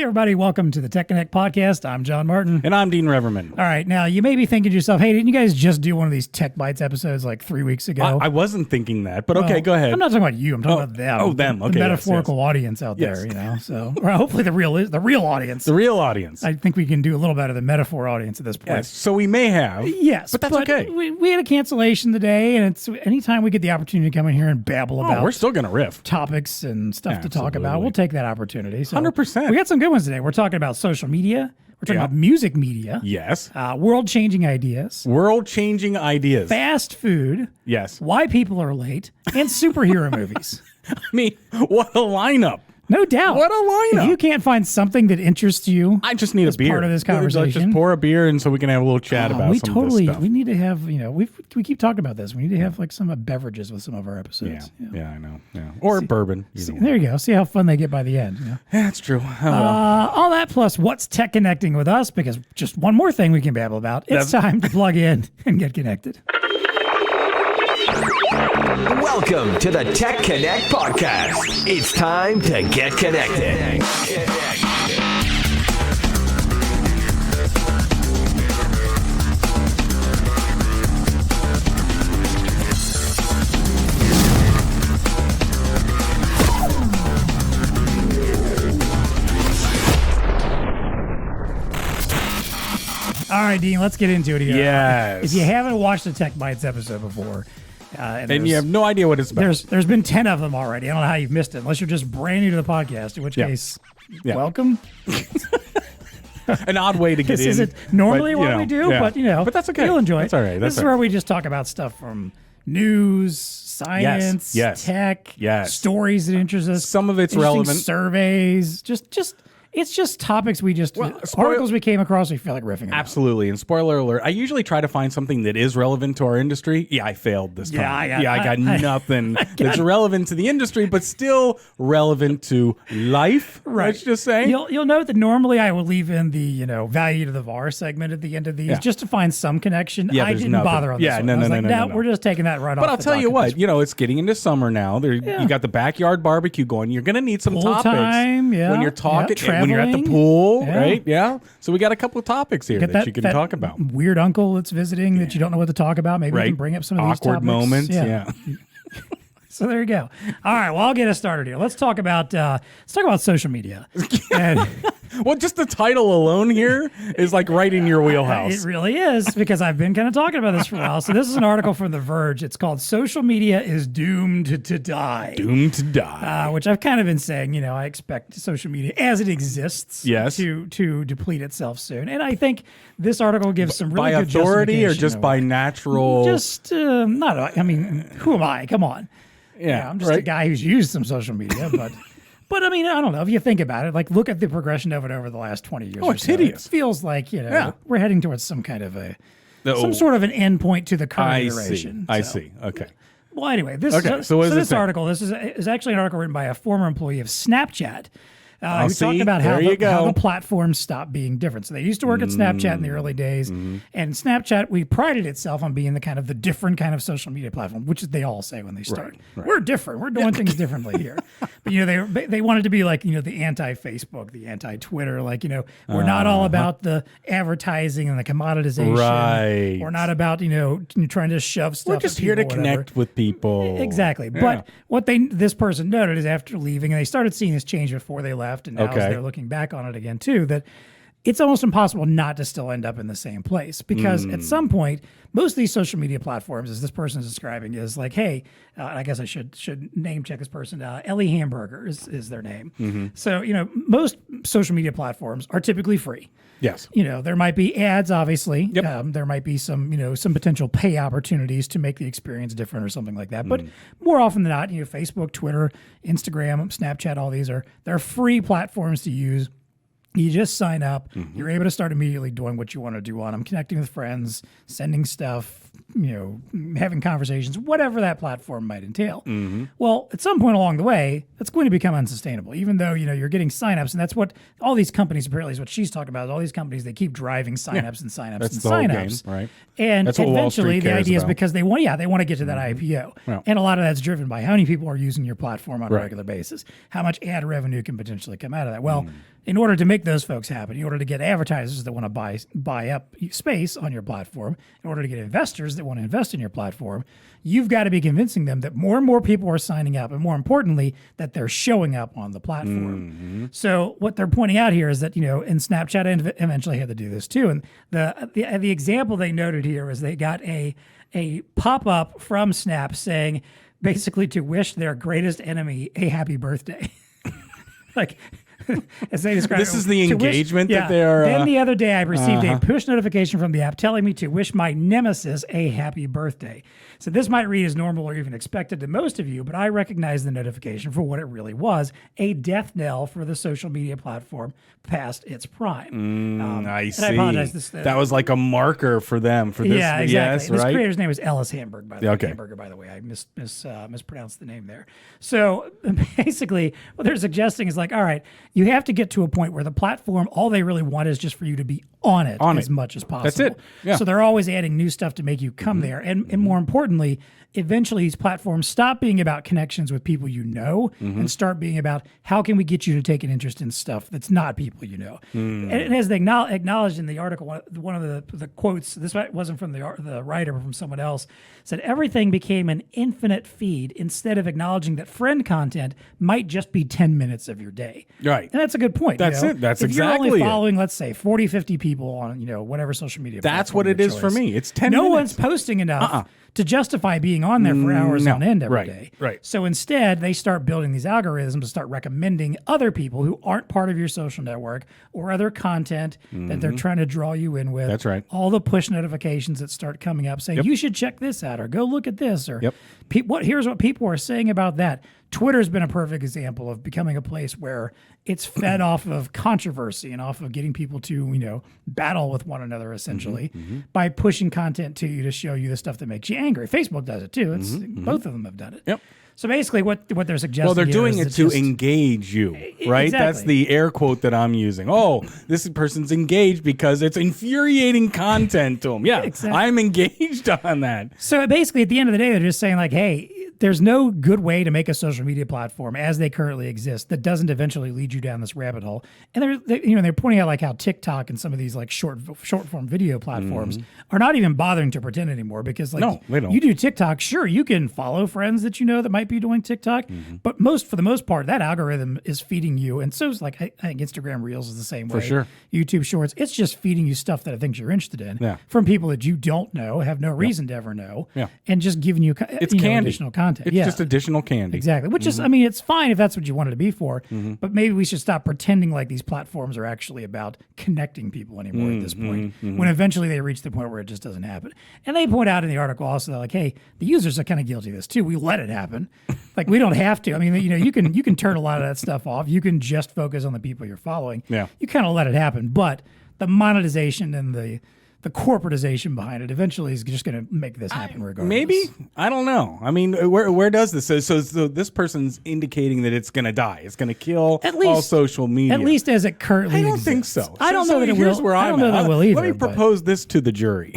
Hey, everybody. Welcome to the TEConnect podcast. I'm John Martin. And I'm Dean Reverman. All right. Now, you may be thinking to yourself, hey, didn't you guys just do one of these TEC Bytes episodes like 3 weeks ago? I wasn't thinking that, but okay, go ahead. I'm not talking about you. I'm talking about them. Oh, them. Okay. The metaphorical yes. audience out there, you know. So, or hopefully the real audience. The real audience. I think we can do a little better than metaphor audience at this point. Yes. So we may have. Yes. But that's okay. We had a cancellation today, and it's anytime we get the opportunity to come in here and babble about we're still going to riff. topics and stuff to talk about, we'll take that opportunity. So 100%. We got some good ones today. We're talking about social media. We're talking about music media. Yes. World-changing ideas. World-changing ideas. Fast food. Yes. Why people are late. And superhero movies. I mean, what a lineup. No doubt. What a lineup. If you can't find something that interests you, I just need a beer. Part of this conversation. Just pour a beer and so we can have a little chat about some of this stuff. We need to have, we keep talking about this. We need to have like some beverages with some of our episodes. Yeah, I know. Yeah. Or bourbon. There you go. See how fun they get by the end. Yeah, that's true. Oh, well. All that plus what's tech connecting with us, because just one more thing we can babble about. It's time to plug in and get connected. Welcome to the TEConnect podcast. It's time to get connected. All right, Dean, let's get into it here. Yes. If you haven't watched the TEC Bytes episode before, and you have no idea what it's about. There's been 10 of them already. I don't know how you've missed it, unless you're just brand new to the podcast, in which case, welcome. An odd way to get this in. This isn't normally what we do, but but that's okay. You'll enjoy it. That's all right. This is where we just talk about stuff from news, science, tech, stories that interest us. Some of it's relevant. Surveys, it's just topics articles we came across we feel like riffing about. Absolutely. And spoiler alert, I usually try to find something that is relevant to our industry. Yeah, I failed this time. I got nothing that's relevant to the industry, but still relevant to life. Right. Let's just say. You'll note that normally I will leave in the value to the VAR segment at the end of these just to find some connection. I didn't bother on this one. No. We're just taking that right off. But I'll tell you what, it's getting into summer now. You got the backyard barbecue going. You're going to need some Pool topics time, when you're talking. Traveling. When you're at the pool, right? Yeah. So we got a couple of topics here that you can talk about. Weird uncle that's visiting that you don't know what to talk about. Maybe we can bring up some of these awkward moments. Yeah. So there you go. All right. Well, I'll get us started here. Let's talk about social media. Well, just the title alone here is like right in your wheelhouse. It really is, because I've been kind of talking about this for a while. So this is an article from The Verge. It's called "Social Media is Doomed to Die." Doomed to die. Which I've kind of been saying. I expect social media as it exists to deplete itself soon. And I think this article gives some really good justification. By authority or just by natural? Just not. I mean, who am I? Come on. Yeah, I'm just a guy who's used some social media, but. But I mean, I don't know. If you think about it, like look at the progression of it over the last 20 years. Oh, it's hideous. It feels like we're heading towards some kind of some sort of an endpoint to the current iteration. I see. Okay. Well, anyway, this article. This is actually an article written by a former employee of Snapchat. We talked about how the platforms stopped being different. So they used to work at Snapchat in the early days, and Snapchat, we prided itself on being the different kind of social media platform, which they all say when they start. Right. We're different. We're doing things differently here. But they wanted to be like the anti-Facebook, the anti-Twitter. We're not all about the advertising and the commoditization. Right. We're not about trying to shove stuff. We're just here to connect with people. Exactly. Yeah. But what this person noted is after leaving, and they started seeing this change before they left. And now as they're looking back on it again too, that it's almost impossible not to still end up in the same place, because at some point, most of these social media platforms, as this person is describing, is like, hey, I guess I should name check this person. Ellie Hamburger is their name. Mm-hmm. So most social media platforms are typically free. Yes. There might be ads, obviously. Yep. There might be some potential pay opportunities to make the experience different or something like that. But more often than not, Facebook, Twitter, Instagram, Snapchat, all these they're free platforms to use. You just sign up. You're able to start immediately doing what you want to do on them, connecting with friends, sending stuff, having conversations, whatever that platform might entail. Well, at some point along the way, that's going to become unsustainable, even though, you're getting signups. And that's what all these companies, apparently is what she's talking about, is all these companies, they keep driving signups and signups That's and the whole signups. game, right? And That's what Wall Street eventually the cares idea is about. because they want to get to that IPO. Yeah. And a lot of that's driven by how many people are using your platform on a regular basis, how much ad revenue can potentially come out of that. Well, in order to make those folks happen, in order to get advertisers that want to buy up space on your platform, in order to get investors that want to invest in your platform, you've got to be convincing them that more and more people are signing up, and more importantly, that they're showing up on the platform. So what they're pointing out here is that, and Snapchat eventually had to do this too. And the example they noted here is they got a pop-up from Snap saying, basically to wish their greatest enemy a happy birthday. Like, as they describe This is the engagement that they are. Then the other day, I received a push notification from the app telling me to wish my nemesis a happy birthday. So this might read as normal or even expected to most of you, but I recognize the notification for what it really was: a death knell for the social media platform past its prime. I see. I apologize. That was like a marker for them for this. Yeah, exactly. Yes, This right? creator's name is Ellis Hamburg, by the way. Okay. Hamburger, by the way. I mispronounced the name there. So basically, what they're suggesting is like, all right, you have to get to a point where the platform, all they really want is just for you to be on it as much as possible. That's it. Yeah. So they're always adding new stuff to make you come there. And more importantly, eventually these platforms stop being about connections with people you know and start being about how can we get you to take an interest in stuff that's not people you know. And as they acknowledged in the article, one of the quotes, this wasn't from the writer but from someone else, said everything became an infinite feed instead of acknowledging that friend content might just be 10 minutes of your day. Right. And that's a good point. That's it. That's if exactly you're only it. following, let's say, 40, 50 people on, whatever social media That's platform what it of is your for choice. me. It's 10 No minutes. one's posting enough to justify being on there for hours on end every day. Right. So instead, they start building these algorithms to start recommending other people who aren't part of your social network or other content that they're trying to draw you in with. That's right. All the push notifications that start coming up saying, you should check this out or go look at this or here's what people are saying about that. Twitter's been a perfect example of becoming a place where it's fed off of controversy and off of getting people to, battle with one another essentially by pushing content to you to show you the stuff that makes you angry. Facebook does it too. It's both of them have done it. Yep. So basically what they're suggesting Well, they're here doing is it to just- engage you, right? Exactly. That's the air quote that I'm using. Oh, this person's engaged because it's infuriating content to them. Yeah, Exactly. I'm engaged on that. So basically, at the end of the day, they're just saying like, hey, there's no good way to make a social media platform as they currently exist that doesn't eventually lead you down this rabbit hole. And they're pointing out like how TikTok and some of these like short form video platforms are not even bothering to pretend anymore because like No, they don't. you do TikTok, sure, you can follow friends that you know that might be doing TikTok, but for the most part, that algorithm is feeding you. And so it's like I think Instagram Reels is the same way. For sure. YouTube Shorts, it's just feeding you stuff that I think you're interested in from people that you don't know, have no reason to ever know, and just giving you It's candy. additional content. It's just additional candy. Exactly. Which is, I mean, it's fine if that's what you wanted to be for, but maybe we should stop pretending like these platforms are actually about connecting people anymore at this point, when eventually they reach the point where it just doesn't happen. And they point out in the article also that like, hey, the users are kind of guilty of this too. We let it happen. Like we don't have to. I mean, you can turn a lot of that stuff off. You can just focus on the people you're following. Yeah. You kind of let it happen, but the monetization and the corporatization behind it eventually is just going to make this happen regardless. Maybe. I don't know. I mean, where does this? So this person's indicating that it's going to die. It's going to kill all social media. At least as it currently I don't exists. think so. I don't know that it will. Here's where I don't I'm know at. that it will either. Let me propose this to the jury.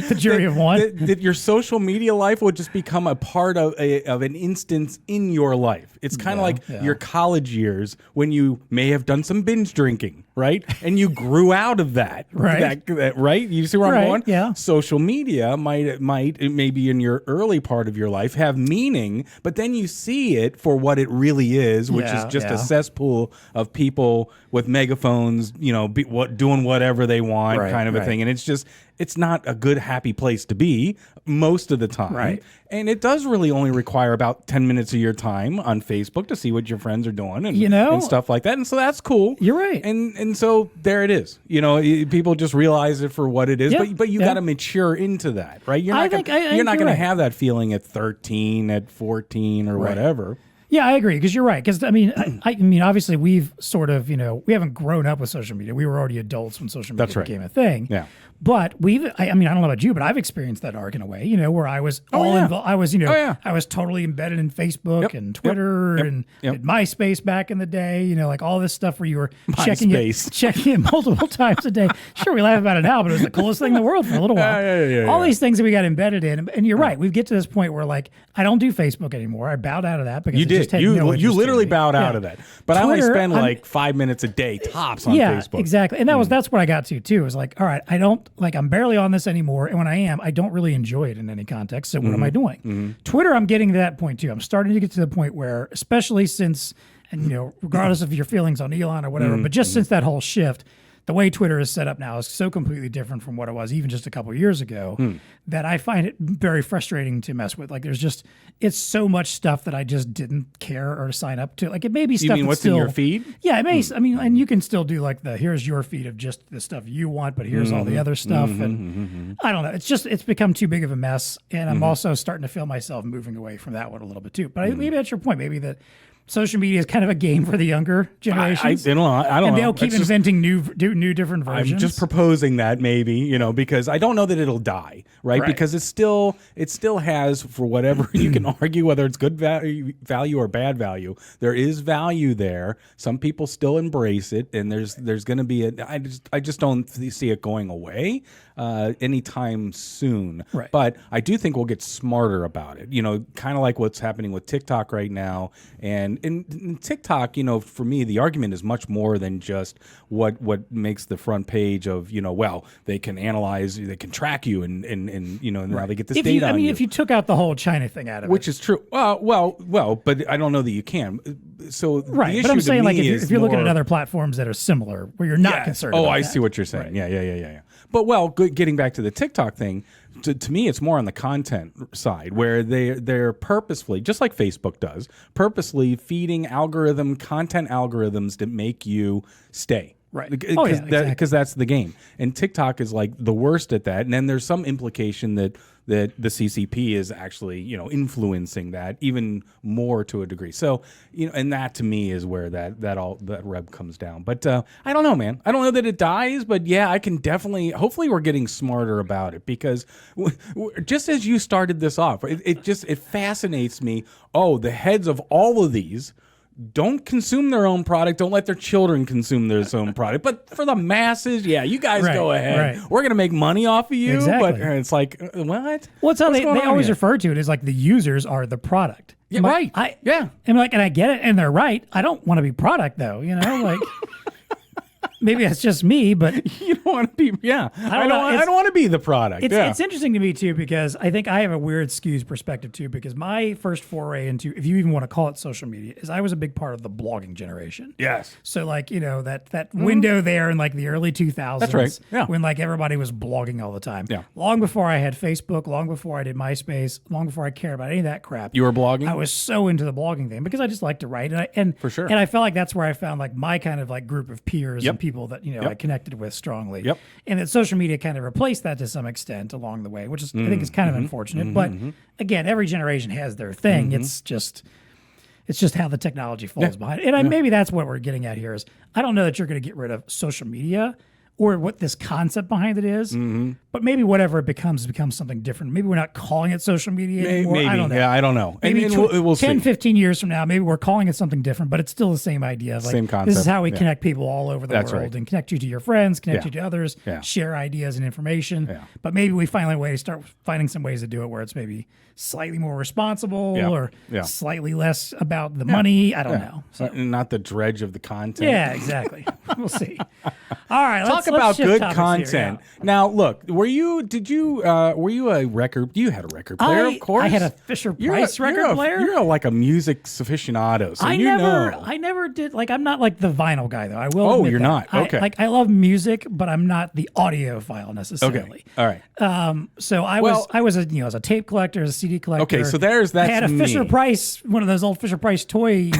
The jury of one. That your social media life will just become a part of an instance in your life. It's kind of like your college years when you may have done some binge drinking, right? And you grew out of that. Right. Right? You see where I'm going? Yeah. Social media might maybe in your early part of your life have meaning, but then you see it for what it really is, which is just a cesspool of people with megaphones, doing whatever they want, kind of a thing. And it's not a good, happy place to be most of the time. Right. And it does really only require about 10 minutes of your time on Facebook to see what your friends are doing and, and stuff like that. And so that's cool. You're right. And so there it is. People just realize it for what it is, but you got to mature into that, right? You're not going to have that feeling at 13, at 14 or whatever. Yeah, I agree, because you're right. Because I mean, I mean, obviously, we've sort of, we haven't grown up with social media. We were already adults when social media became a thing. Yeah. But I mean, I don't know about you, but I've experienced that arc in a way, where I was involved. I was, I was totally embedded in Facebook and Twitter and MySpace back in the day, like all this stuff where you were checking it multiple times a day. Sure, we laugh about it now, but it was the coolest thing in the world for a little while. All these things that we got embedded in. And you're right. We get to this point where like, I don't do Facebook anymore. I bowed out of that because you literally bowed out of that. But Twitter, I only spend like 5 minutes a day tops on Facebook. Exactly. And that's what I got to too. Is like, all right, I'm barely on this anymore. And when I am, I don't really enjoy it in any context. So what am I doing? Twitter, I'm getting to that point too. I'm starting to get to the point where, especially since, and regardless of your feelings on Elon or whatever, but just since that whole shift, the way Twitter is set up now is so completely different from what it was even just a couple of years ago that I find it very frustrating to mess with. Like it's so much stuff that I just didn't care or sign up to. Like it may be stuff. You mean what's in your feed? Yeah, it may. I mean, and you can still do like here's your feed of just the stuff you want, but here's all the other stuff. And I don't know. It's become too big of a mess. And I'm also starting to feel myself moving away from that one a little bit too. But maybe that's your point. Maybe that social media is kind of a game for the younger generations. I don't know. And they'll keep inventing new different versions. I'm just proposing that maybe, because I don't know that it'll die, right? Because it still has, for whatever you can argue whether it's good value or bad value, there is value there. Some people still embrace it, and there's going to be I just don't see it going away anytime soon. Right. But I do think we'll get smarter about it. Kind of like what's happening with TikTok right now. And in TikTok, for me, the argument is much more than just what makes the front page of, they can analyze, they can track you and now they get this data on you. If you took out the whole China thing out of it. Which is true. Well, but I don't know that you can. So right, the issue but I'm saying, like, if you're looking at more, other platforms that are similar, where you're not concerned about I that. see what you're saying. Right. Yeah. But, getting back to the TikTok thing, to me, it's more on the content side, where they're purposefully, just like Facebook does, purposely feeding content algorithms that make you stay. Right. Because that's the game. And TikTok is like the worst at that. And then there's some implication that the CCP is actually, influencing that even more to a degree. So, and that to me is where that rub comes down. But I don't know, man. I don't know that it dies, but yeah, I can definitely, hopefully we're getting smarter about it, because just as you started this off, it fascinates me. Oh, the heads of all of these don't consume their own product. Don't let their children consume their own product. But for the masses, you guys go ahead. Right. We're going to make money off of you. Exactly. But it's like, what? Well, it's how they always refer to it as like the users are the product. Yeah, right. And I get it, and they're right. I don't want to be product though. Like. Maybe that's just me, but you don't want to be. Yeah, I don't want to be the product. It's interesting to me too, because I think I have a weird skewed perspective too. Because my first foray into, if you even want to call it social media, is I was a big part of the blogging generation. Yes. So that window there in like the early 2000s. That's right. Yeah. When like everybody was blogging all the time. Yeah. Long before I had Facebook, long before I did MySpace, long before I cared about any of that crap. You were blogging? I was so into the blogging thing because I just like to write, and for sure. And I felt like that's where I found like my kind of like group of peers and people that I connected with strongly. Yep. And that social media kind of replaced that to some extent along the way, which is I think is kind of unfortunate. But again, every generation has their thing. It's just how the technology falls behind it. And maybe that's what we're getting at here is I don't know that you're going to get rid of social media or what this concept behind it is, but maybe whatever it becomes something different. Maybe we're not calling it social media anymore. Maybe. I don't know. Yeah, I don't know. Maybe we'll 10, see. 15 years from now, maybe we're calling it something different, but it's still the same idea. Of like, same concept. This is how we connect people all over the world and connect you to your friends, connect you to others, share ideas and information. Yeah. But maybe we finally start finding some ways to do it where it's maybe slightly more responsible or slightly less about the money. I don't know. So, not the dredge of the content. Yeah, exactly. We'll see. All right, let's about good content. Here, Now, look, were you a record? You had a record player, of course. I had a Fisher Price record player. You're like a music aficionado, so I never did. Like, I'm not like the vinyl guy, though. I will. Oh, admit you're that. not. Okay. I love music, but I'm not the audiophile necessarily. Okay. All right. So I was a tape collector, as a CD collector. Okay, so that's I had a Fisher Price, one of those old Fisher Price toy,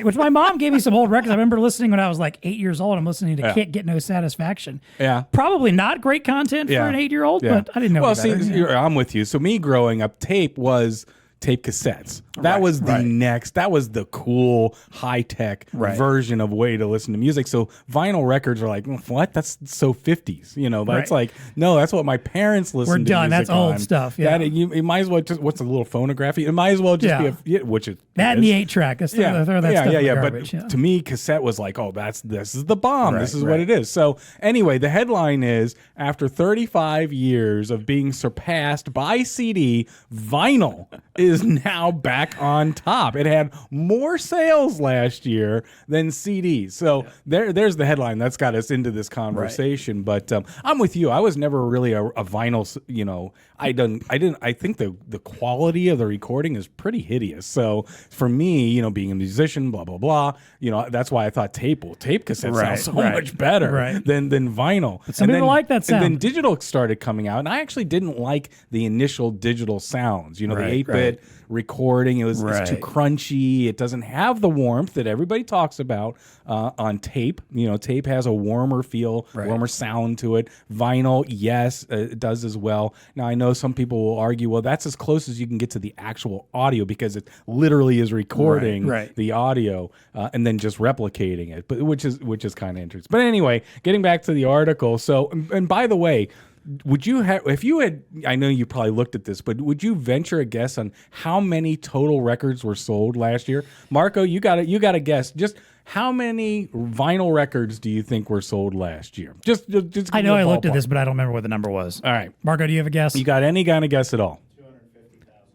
which my mom gave me some old records. I remember listening when I was like 8 years old. I'm listening to Can't Get No Satisfaction. Yeah. Probably not great content for an 8-year-old, but I didn't know. Well, see, I'm with you. So me growing up, tape was tape cassettes. That was the next. That was the cool high tech version of way to listen to music. So vinyl records are like, what? That's so 50s. You know, that's like, no, that's what my parents listened to. We're done. That's old stuff. Yeah, it might as well just what's a little phonograph? It might as well just be which is that and the 8-track. Throw that stuff in the garbage. But to me, cassette was like, oh, this is the bomb. This is what it is. So anyway, the headline is after 35 years of being surpassed by CD, vinyl is now back on top. It had more sales last year than CDs. So there's the headline. That's got us into this conversation. But I'm with you. I was never really a vinyl, you know, I think the quality of the recording is pretty hideous. So for me, you know, being a musician, blah, blah, blah, you know, that's why I thought tape cassette sounds so much better than vinyl. But some people like that sound. And then digital started coming out, and I actually didn't like the initial digital sounds. You know, the 8-bit recording, it's too crunchy. It doesn't have the warmth that everybody talks about on tape. You know, tape has a warmer feel, warmer sound to it. Vinyl, yes, it does as well. Now, I know some people will argue, well, that's as close as you can get to the actual audio because it literally is recording the audio and then just replicating it, but which is kind of interesting. But anyway, getting back to the article. So, and by the way, would you have, if you had, I know you probably looked at this, but would you venture a guess on how many total records were sold last year? Marco, you got to guess. Just how many vinyl records do you think were sold last year? Just I know I looked at this, but I don't remember what the number was. All right. Marco, do you have a guess? You got any kind of guess at all?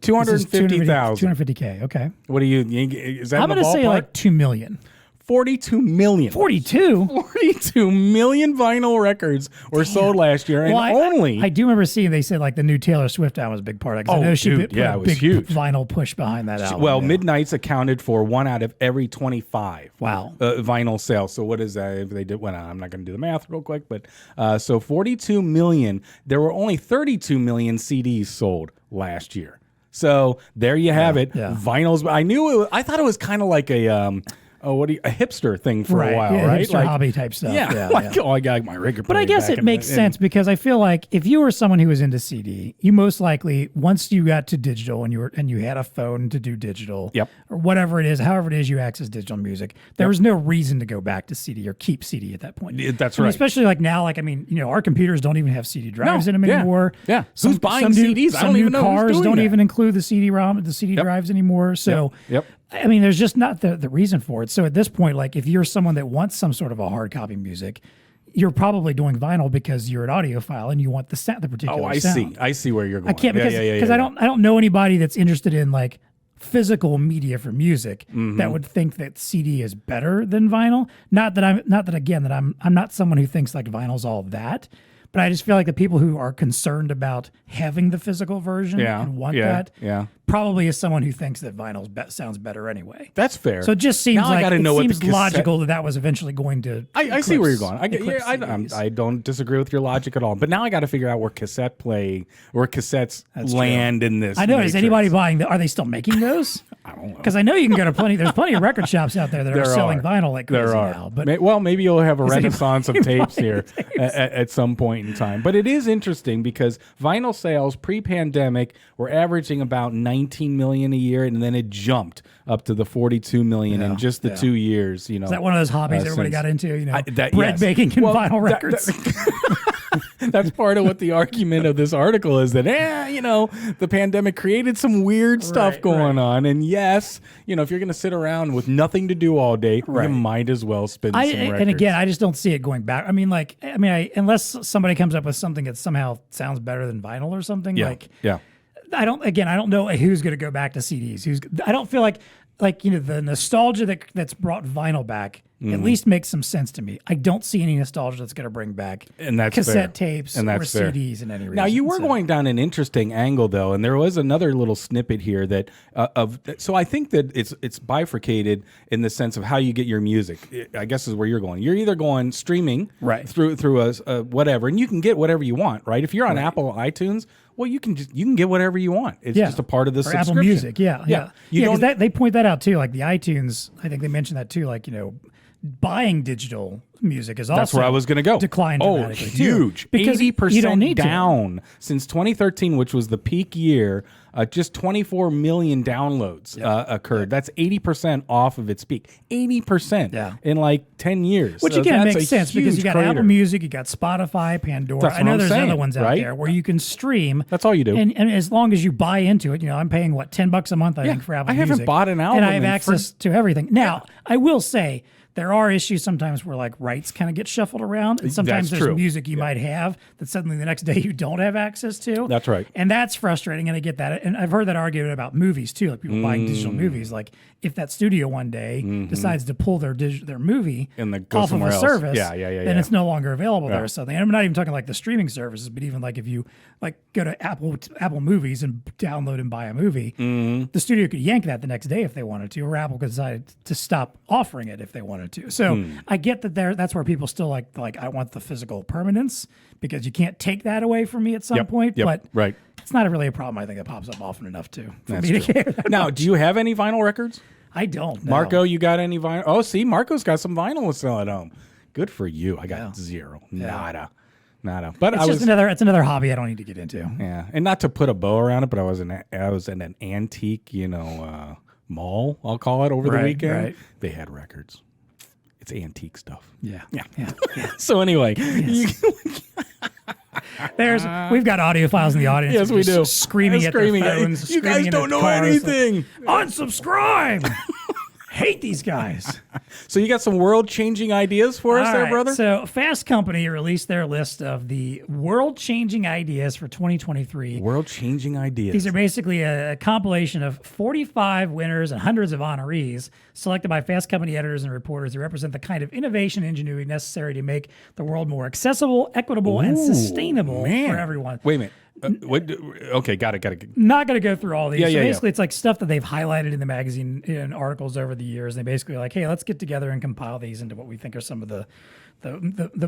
250,000. 250K, okay. What do you, is that I'm going to say like 2 million. 42 million. 42? 42 million vinyl records were sold last year. And I do remember seeing, they said like the new Taylor Swift album was a big part of it. I know she put a big huge vinyl push behind that album. Well, Midnight's accounted for 1 out of every 25 wow vinyl sales. So what is that? If they did, well, I'm not going to do the math real quick, but so 42 million. There were only 32 million CDs sold last year. So there you have it. Yeah. Vinyls. I thought it was kind of like a a hipster thing for a while, right? Hipster like, hobby type stuff. Yeah, I got my record. But I guess it makes sense because I feel like if you were someone who was into CD, you most likely once you got to digital and you had a phone to do digital, or whatever it is, however it is you access digital music, there was no reason to go back to CD or keep CD at that point. That's right. Especially like now, like I mean, you know, our computers don't even have CD drives in them anymore. Yeah, who's buying CDs? I don't even know. Cars don't even include the CD-ROM, the CD drives anymore. So. I mean, there's just not the reason for it. So at this point, like if you're someone that wants some sort of a hard copy music, you're probably doing vinyl because you're an audiophile and you want the particular sound. I see where you're going. I can't because I don't know anybody that's interested in like physical media for music that would think that CD is better than vinyl. Not that I'm not someone who thinks like vinyl's all that. But I just feel like the people who are concerned about having the physical version and want that probably is someone who thinks that vinyl sounds better anyway. That's fair. So it just seems logical that was eventually going to. I see where you're going. I don't disagree with your logic at all. But now I got to figure out where cassettes land in this. I know. Is anybody buying? Are they still making those? I don't know. Because I know you can go to there's plenty of record shops out there that are selling vinyl like crazy now. But maybe you'll have a renaissance of tapes here at some point in time. But it is interesting because vinyl sales pre-pandemic were averaging about 19 million a year, and then it jumped up to the 42 million in just the 2 years. You know, is that one of those hobbies everybody got into? You know, bread baking and vinyl records. That's part of what the argument of this article is that, you know, the pandemic created some weird stuff going on. And yes, you know, if you're going to sit around with nothing to do all day, you might as well spin some records. And again, I just don't see it going back. I mean, unless somebody comes up with something that somehow sounds better than vinyl or something, I don't know who's going to go back to CDs. I don't feel like you know, the nostalgia that's brought vinyl back at least makes some sense to me. I don't see any nostalgia that's going to bring back cassette tapes or CDs in any reason. Now, you were going down an interesting angle, though, and there was another little snippet here that so I think that it's bifurcated in the sense of how you get your music. I guess is where you're going. You're either going streaming through a whatever, and you can get whatever you want, right? If you're on Apple iTunes, well, you can get whatever you want. It's just a part of the subscription. Apple Music, because they point that out too. Like the iTunes, I think they mentioned that too. Like, you know, buying digital music is also that's where I was going to go. Declined dramatically huge. Too, because 80% down since 2013, which was the peak year. Just 24 million downloads occurred. That's 80% off of its peak. 80% in like 10 years. Which again makes sense because you got Apple Music, you got Spotify, Pandora. I know there's other ones out there where you can stream. That's all you do. And as long as you buy into it, I'm paying $10 a month, I think, for Apple Music. I haven't bought an album. And I have access to everything. Now, I will say, there are issues sometimes where like rights kind of get shuffled around, and sometimes there's music you might have that suddenly the next day you don't have access to. That's right. And that's frustrating, and I get that. And I've heard that argument about movies too, like people buying digital movies. Like if that studio one day decides to pull their movie off of a service, then it's no longer available there or something. And I'm not even talking like the streaming services, but even like if you like go to Apple Movies and download and buy a movie, the studio could yank that the next day if they wanted to, or Apple could decide to stop offering it if they wanted to. So I get that that's where people still like I want the physical permanence because you can't take that away from me at some point. But it's not really a problem. I think it pops up often enough too. That's true. Now, do you have any vinyl records? I don't. No. Marco, you got any vinyl? Oh, see, Marco's got some vinyl still at home. Good for you. I got zero. Nada. But it's another hobby I don't need to get into. Yeah, and not to put a bow around it, but I was in an antique, mall. I'll call it over the weekend. Right. They had records. It's antique stuff. Yeah. So anyway, we've got audio files in the audience. Yes, we do. Screaming at their phones. You guys don't know anything. Like, unsubscribe. Hate these guys. So you got some world-changing ideas for us there, brother? So Fast Company released their list of the world-changing ideas for 2023. World-changing ideas. These are basically a compilation of 45 winners and hundreds of honorees selected by Fast Company editors and reporters who represent the kind of innovation and ingenuity necessary to make the world more accessible, equitable, and sustainable for everyone. Wait a minute. Okay, got it. Not going to go through all these. Basically, it's like stuff that they've highlighted in the magazine in articles over the years. They basically like, hey, let's get together and compile these into what we think are some of the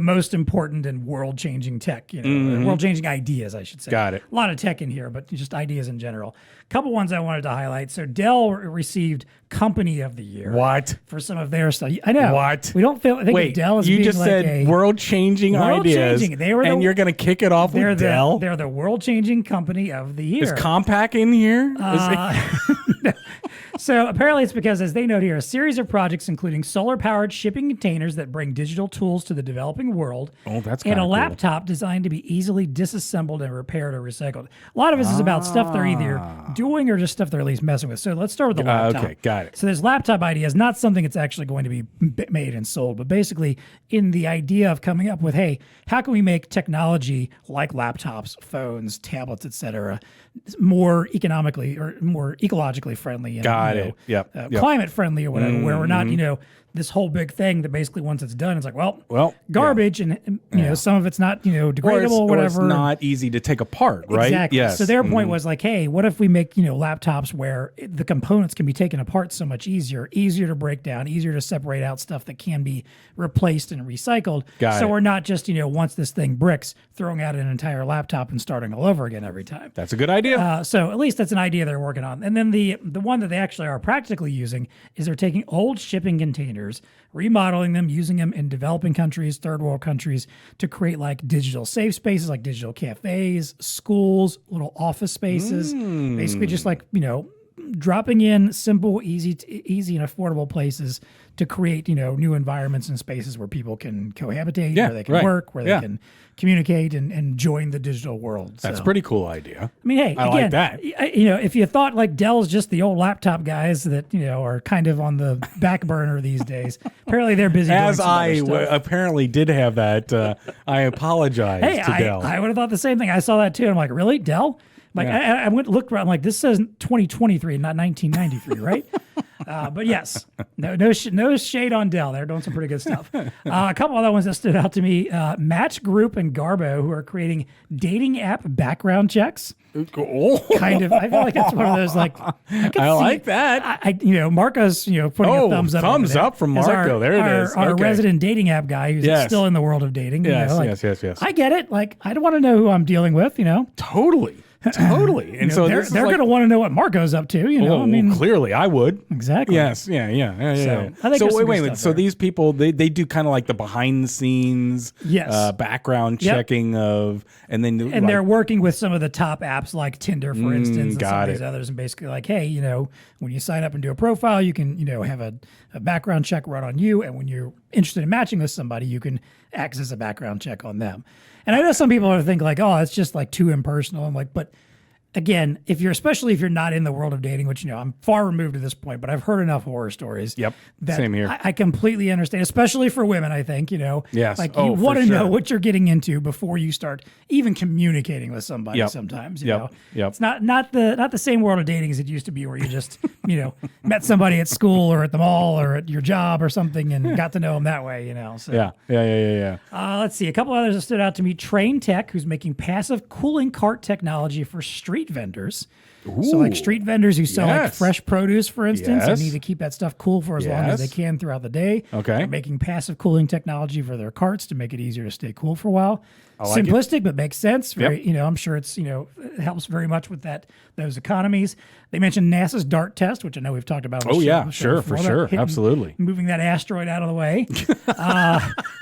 most important and world-changing tech, world-changing ideas, I should say. Got it. A lot of tech in here, but just ideas in general. A couple ones I wanted to highlight. So Dell received Company of the Year. What? For some of their stuff. I know. What? We don't feel. I think of Dell as being just like said world-changing ideas, and you're going to kick it off with Dell? They're the world-changing Company of the Year. Is Compaq in here? So apparently it's because, as they note here, a series of projects including solar-powered shipping containers that bring digital tools to the developing world, and a laptop designed to be easily disassembled and repaired or recycled. A lot of this is about stuff they're either doing or just stuff they're at least messing with. So let's start with the laptop. Okay, got it. So this laptop idea is not something that's actually going to be made and sold, but basically in the idea of coming up with, hey, how can we make technology like laptops, phones, tablets, etc., more economically or more ecologically friendly and climate friendly or whatever, where we're not, this whole big thing that basically once it's done, it's like, garbage and some of it's not, degradable or whatever. Or it's not easy to take apart, right? Exactly. Yes. So their point was like, hey, what if we make, laptops where the components can be taken apart so much easier to break down, easier to separate out stuff that can be replaced and recycled. So we're not just, once this thing bricks, throwing out an entire laptop and starting all over again every time. That's a good idea. So at least that's an idea they're working on. And then the one that they actually are practically using is they're taking old shipping containers, remodeling them, using them in developing countries, third world countries, to create like digital safe spaces, like digital cafes, schools, little office spaces, basically just like, dropping in simple, easy and affordable places to create, new environments and spaces where people can cohabitate, where they can work, where they can communicate and join the digital world. That's a pretty cool idea. I mean, hey, I like that. If you thought like Dell's just the old laptop guys that, are kind of on the back burner these days, apparently they're busy doing some other stuff. Apparently did have that, I apologize to Dell. I would have thought the same thing. I saw that too. I'm like, really? Dell? Like I went looked around. I'm like, this says 2023, not 1993, right? But yes, no shade on Dell. They're doing some pretty good stuff. A couple other ones that stood out to me: Match Group and Garbo, who are creating dating app background checks. Kind of. I feel like that's one of those like. I like that. Marco's putting a thumbs up. Thumbs up from Marco. There it is. Our resident dating app guy who's still in the world of dating. Yes. I get it. Like I don't want to know who I'm dealing with. Totally. Totally. And so they're going to want to know what Marco's up to. Clearly I would. Exactly. Yes. Yeah. I think so wait. So these people, they do kind of like the behind the scenes, background checking of, and they're working with some of the top apps like Tinder, for instance, and some of these others, and basically like, hey, when you sign up and do a profile, you can, have a background check run on you, and when you're interested in matching with somebody, you can access a background check on them. And I know some people think like, oh, it's just like too impersonal. I'm like, but again, especially if you're not in the world of dating, which, I'm far removed at this point, but I've heard enough horror stories. Yep. That Same here. I completely understand, especially for women, I think, Yes. like you want to know what you're getting into before you start even communicating with somebody sometimes, you know. It's not the same world of dating as it used to be where you just, met somebody at school or at the mall or at your job or something and got to know them that way, So Yeah. Let's see. A couple others that stood out to me. Train Tech, who's making passive cooling cart technology for street vendors. Ooh. So like street vendors who sell like fresh produce, for instance, and need to keep that stuff cool for as long as they can throughout the day. Okay. They're making passive cooling technology for their carts to make it easier to stay cool for a while. Like simplistic, but makes sense. Very, I'm sure it's, it helps very much with those economies. They mentioned NASA's DART test, which I know we've talked about. Sure, for sure. Absolutely. Moving that asteroid out of the way.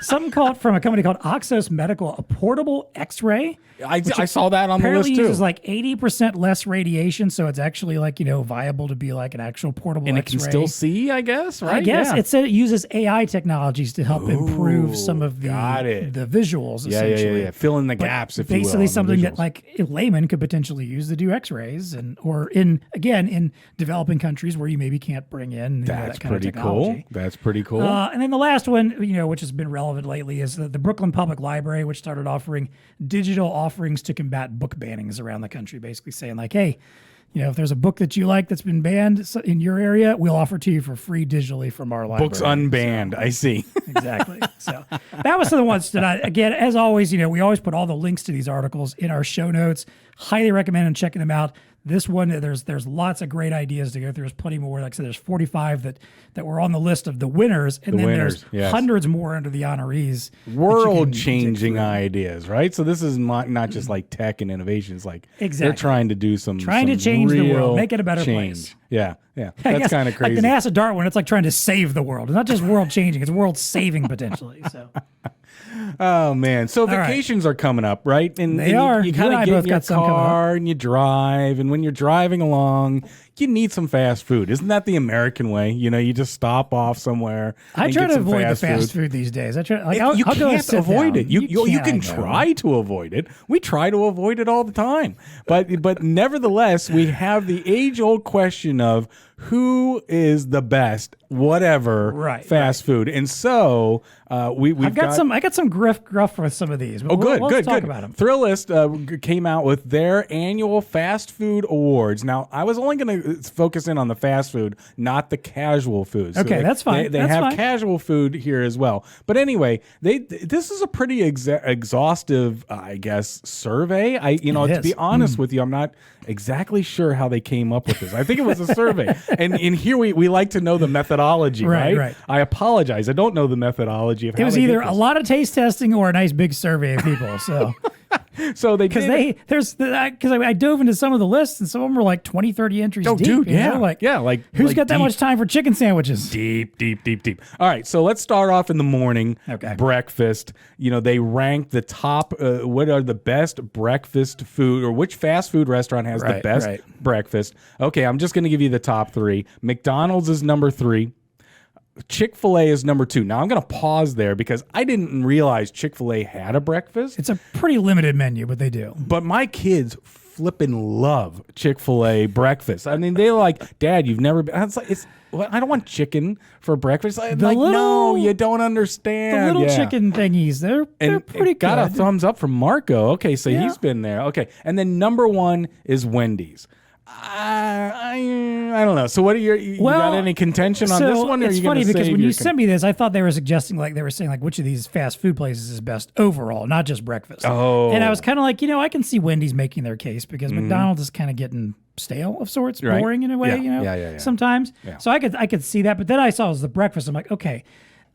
Something from a company called Oxos Medical, a portable X-ray. I saw that on the list too. Apparently uses like 80% less radiation, so it's actually like, viable to be like an actual portable X-ray. And it can still see, I guess, right? I guess. It said it uses AI technologies to help improve some of the visuals, essentially. Yeah. Fill in the gaps, if you will. Basically something that like a layman could potentially use to do X-rays, or in developing countries where you maybe can't bring in that kind of technology. That's pretty cool. And then the last one, which has been relevant lately, is the Brooklyn Public Library, which started offering digital offerings to combat book bannings around the country, basically saying like, hey, if there's a book that you like that's been banned in your area, we'll offer to you for free digitally from our library. Books unbanned, I see. Exactly. So that was the ones that again, as always, we always put all the links to these articles in our show notes. Highly recommend checking them out. This one, there's lots of great ideas to go through. There's plenty more. Like I said, there's 45 that were on the list of the winners, and there's hundreds more under the honorees. World-changing ideas, right? So this is not just like tech and innovations. Like they're trying to do to change the world, make it a better place. Yeah. That's kind of crazy. Like the NASA DART one, it's like trying to save the world. It's not just world-changing; it's world-saving potentially. So. Oh man! So vacations are coming up, right? And they are. You kind of get in your car and you drive, and when you're driving along, you need some fast food. Isn't that the American way? You just stop off somewhere. I try to avoid the fast food these days. I try. Like, you can't avoid it. You can try to avoid it. We try to avoid it all the time, but nevertheless, we have the age-old question of who is the best, whatever, fast food. And so I got some gruff with some of these. But let's talk about them. Thrillist came out with their annual fast food awards. Now, I was only going to focus in on the fast food, not the casual foods. Okay, that's fine. They have casual food here as well. But anyway, this is a pretty exhaustive, I guess, survey. To be honest with you, I'm not exactly sure how they came up with this. I think it was a survey. And here we like to know the methodology, right? I apologize. I don't know the methodology of how it was either a lot of taste testing or a nice big survey of people. So So they because I dove into some of the lists and some of them were like 20, 30 entries deep. Dude, who's got that much time for chicken sandwiches? Deep. All right, so let's start off in the morning. Okay. Breakfast. They rank the top. What are the best breakfast food, or which fast food restaurant has the best breakfast? Okay, I'm just going to give you the top three. McDonald's is number 3. Chick-fil-A is number 2. Now, I'm going to pause there because I didn't realize Chick-fil-A had a breakfast. It's a pretty limited menu, but they do. But my kids flipping love Chick-fil-A breakfast. I mean, they're like, Dad, you've never been. I don't want chicken for breakfast. No, you don't understand. The little chicken thingies, they're pretty good. Got a thumbs up from Marco. Okay, so he's been there. Okay, and then number 1 is Wendy's. I don't know. So what are you got any contention on this one? Or it's funny because when you sent me this, I thought they were suggesting which of these fast food places is best overall, not just breakfast. Oh. And I was kind of like, I can see Wendy's making their case because McDonald's is kind of getting stale of sorts, boring in a way, sometimes. Yeah. So I could see that. But then I saw it was the breakfast. I'm like, okay,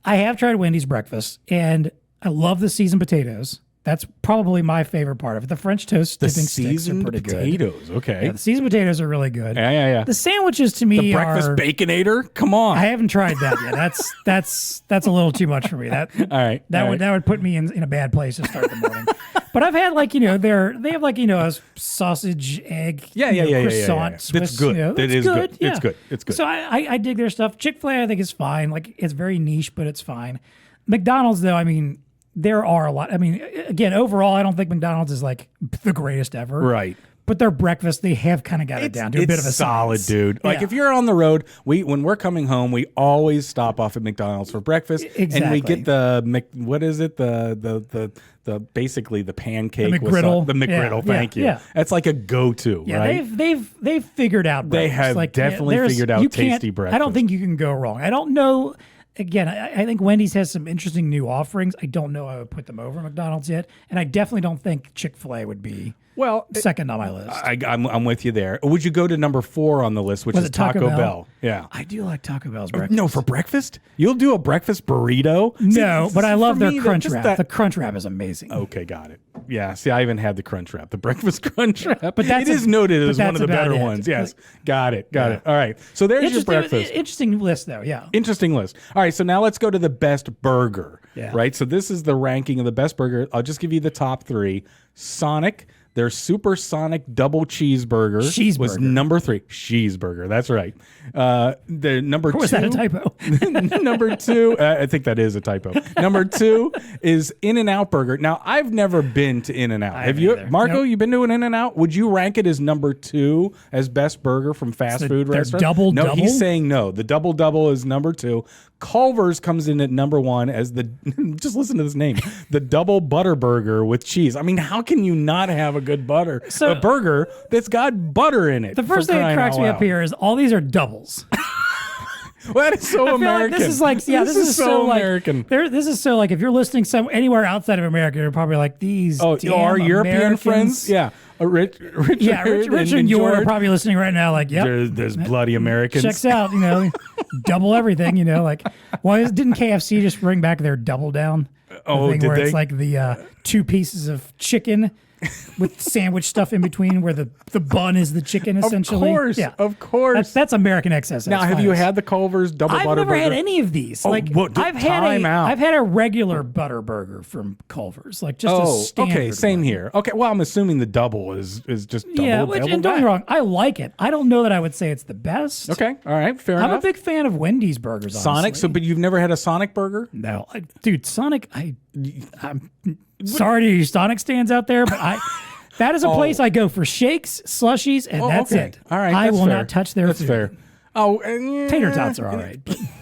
I have tried Wendy's breakfast and I love the seasoned potatoes. That's probably my favorite part of it. The French toast dipping sticks are pretty potatoes, good. okay. Yeah, the seasoned potatoes are really good. Yeah. The sandwiches to me the breakfast baconator. Come on, I haven't tried that yet. That's a little too much for me. That all right. That would put me in a bad place to start the morning. But I've had they have a sausage egg croissant Swiss. That's good. That is good. Yeah. It's good. So I dig their stuff. Chick-fil-A I think is fine. Like it's very niche, but it's fine. McDonald's though, I mean, there are a lot. I mean, again, overall, I don't think McDonald's is like the greatest ever. Right. But their breakfast, they have kind of got it down to a bit of a solid, science. dude. Like if you're on the road, when we're coming home, we always stop off at McDonald's for breakfast, and we get the basically the pancake, the McGriddle. The McGriddle. Thank you. Yeah. That's like a go-to. Yeah, right? they've figured out. They have definitely figured out tasty breakfast. I don't think you can go wrong. I don't know. Again, I think Wendy's has some interesting new offerings. I don't know I would put them over McDonald's yet, and I definitely don't think Chick-fil-A would be second on my list. I'm with you there. Would you go to number 4 on the list, which is Taco Bell? Yeah, I do like Taco Bell's breakfast. No, for breakfast, you'll do a breakfast burrito. No, but I love their Crunch Wrap. The Crunch Wrap is amazing. Okay, got it. Yeah, see, I haven't had the Crunch Wrap, the breakfast Crunch Wrap, but it is noted as one of the better ones. Yes, got it. All right, so there's your breakfast. Interesting list, though. Yeah, interesting list. All right, so now let's go to the best burger. Yeah. Right. So this is the ranking of the best burger. I'll just give you the top 3. Sonic. Their supersonic double cheeseburger was number 3. Cheeseburger, that's right. The number 2. Was that a typo? Number 2, I think that is a typo. Number 2 is In-N-Out Burger. Now, I've never been to In-N-Out. Have you, Marco? Nope. You been to an In-N-Out? Would you rank it as number 2 as best burger from fast food restaurant? Double? No, he's saying no. The double is number 2. Culver's comes in at number 1 as the just listen to this name, the double butter burger with cheese. I mean, how can you not have a good a burger that's got butter in it? The first thing that cracks me up here is all these are doubles. Well, that is so American. Like this is like, yeah, this is so American. This is so like if you're listening anywhere outside of America, you're probably like these. Oh, our European friends, yeah. Richard and George are probably listening right now. Like, yep, there's bloody Americans. Checks out, double everything. Like, didn't KFC just bring back their double down? Did they? It's like the 2 pieces of chicken with sandwich stuff in between, where the bun is the chicken essentially. Of course. That's American excess. Now, have you had the Culver's double butter burger? I've never had any of these. I've had a regular butter burger from Culver's, like just a standard. Okay, same one. here. Okay, well, I'm assuming the double is just double. Yeah, and don't get me wrong, I like it. I don't know that I would say it's the best. Okay, all right, fair enough. I'm a big fan of Wendy's burgers. Sonic, honestly. but you've never had a Sonic burger? No, dude, Sonic. I'm sorry to you Sonic stands out there, but that is a place I go for shakes, slushies, and that's it. All right, I will not touch their food. That's fair. Tater tots are all right.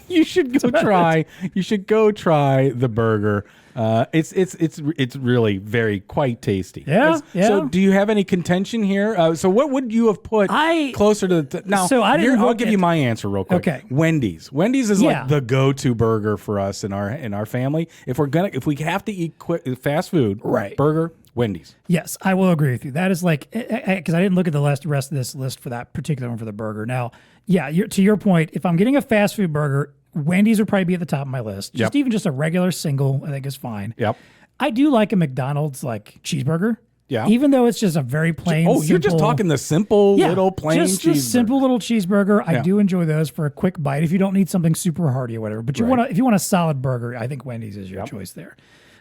You should go try. You should go try the burger. It's really quite tasty. Yeah. So, do you have any contention here? So, what would you have put closer to the now? So I'll give you my answer real quick. Okay. Wendy's is like the go-to burger for us in our family. If we have to eat fast food, burger. Wendy's. Yes, I will agree with you. That is like, because I didn't look at the rest of this list for that particular one for the burger. Now, yeah, to your point, if I'm getting a fast food burger, Wendy's would probably be at the top of my list. Even just a regular single, I think is fine. Yep. I do like a McDonald's like cheeseburger. Yeah. Even though it's just a very plain. Oh, you're just talking the simple little plain just cheeseburger. Just a simple little cheeseburger. I do enjoy those for a quick bite if you don't need something super hearty or whatever. But if you want a solid burger, I think Wendy's is your choice there.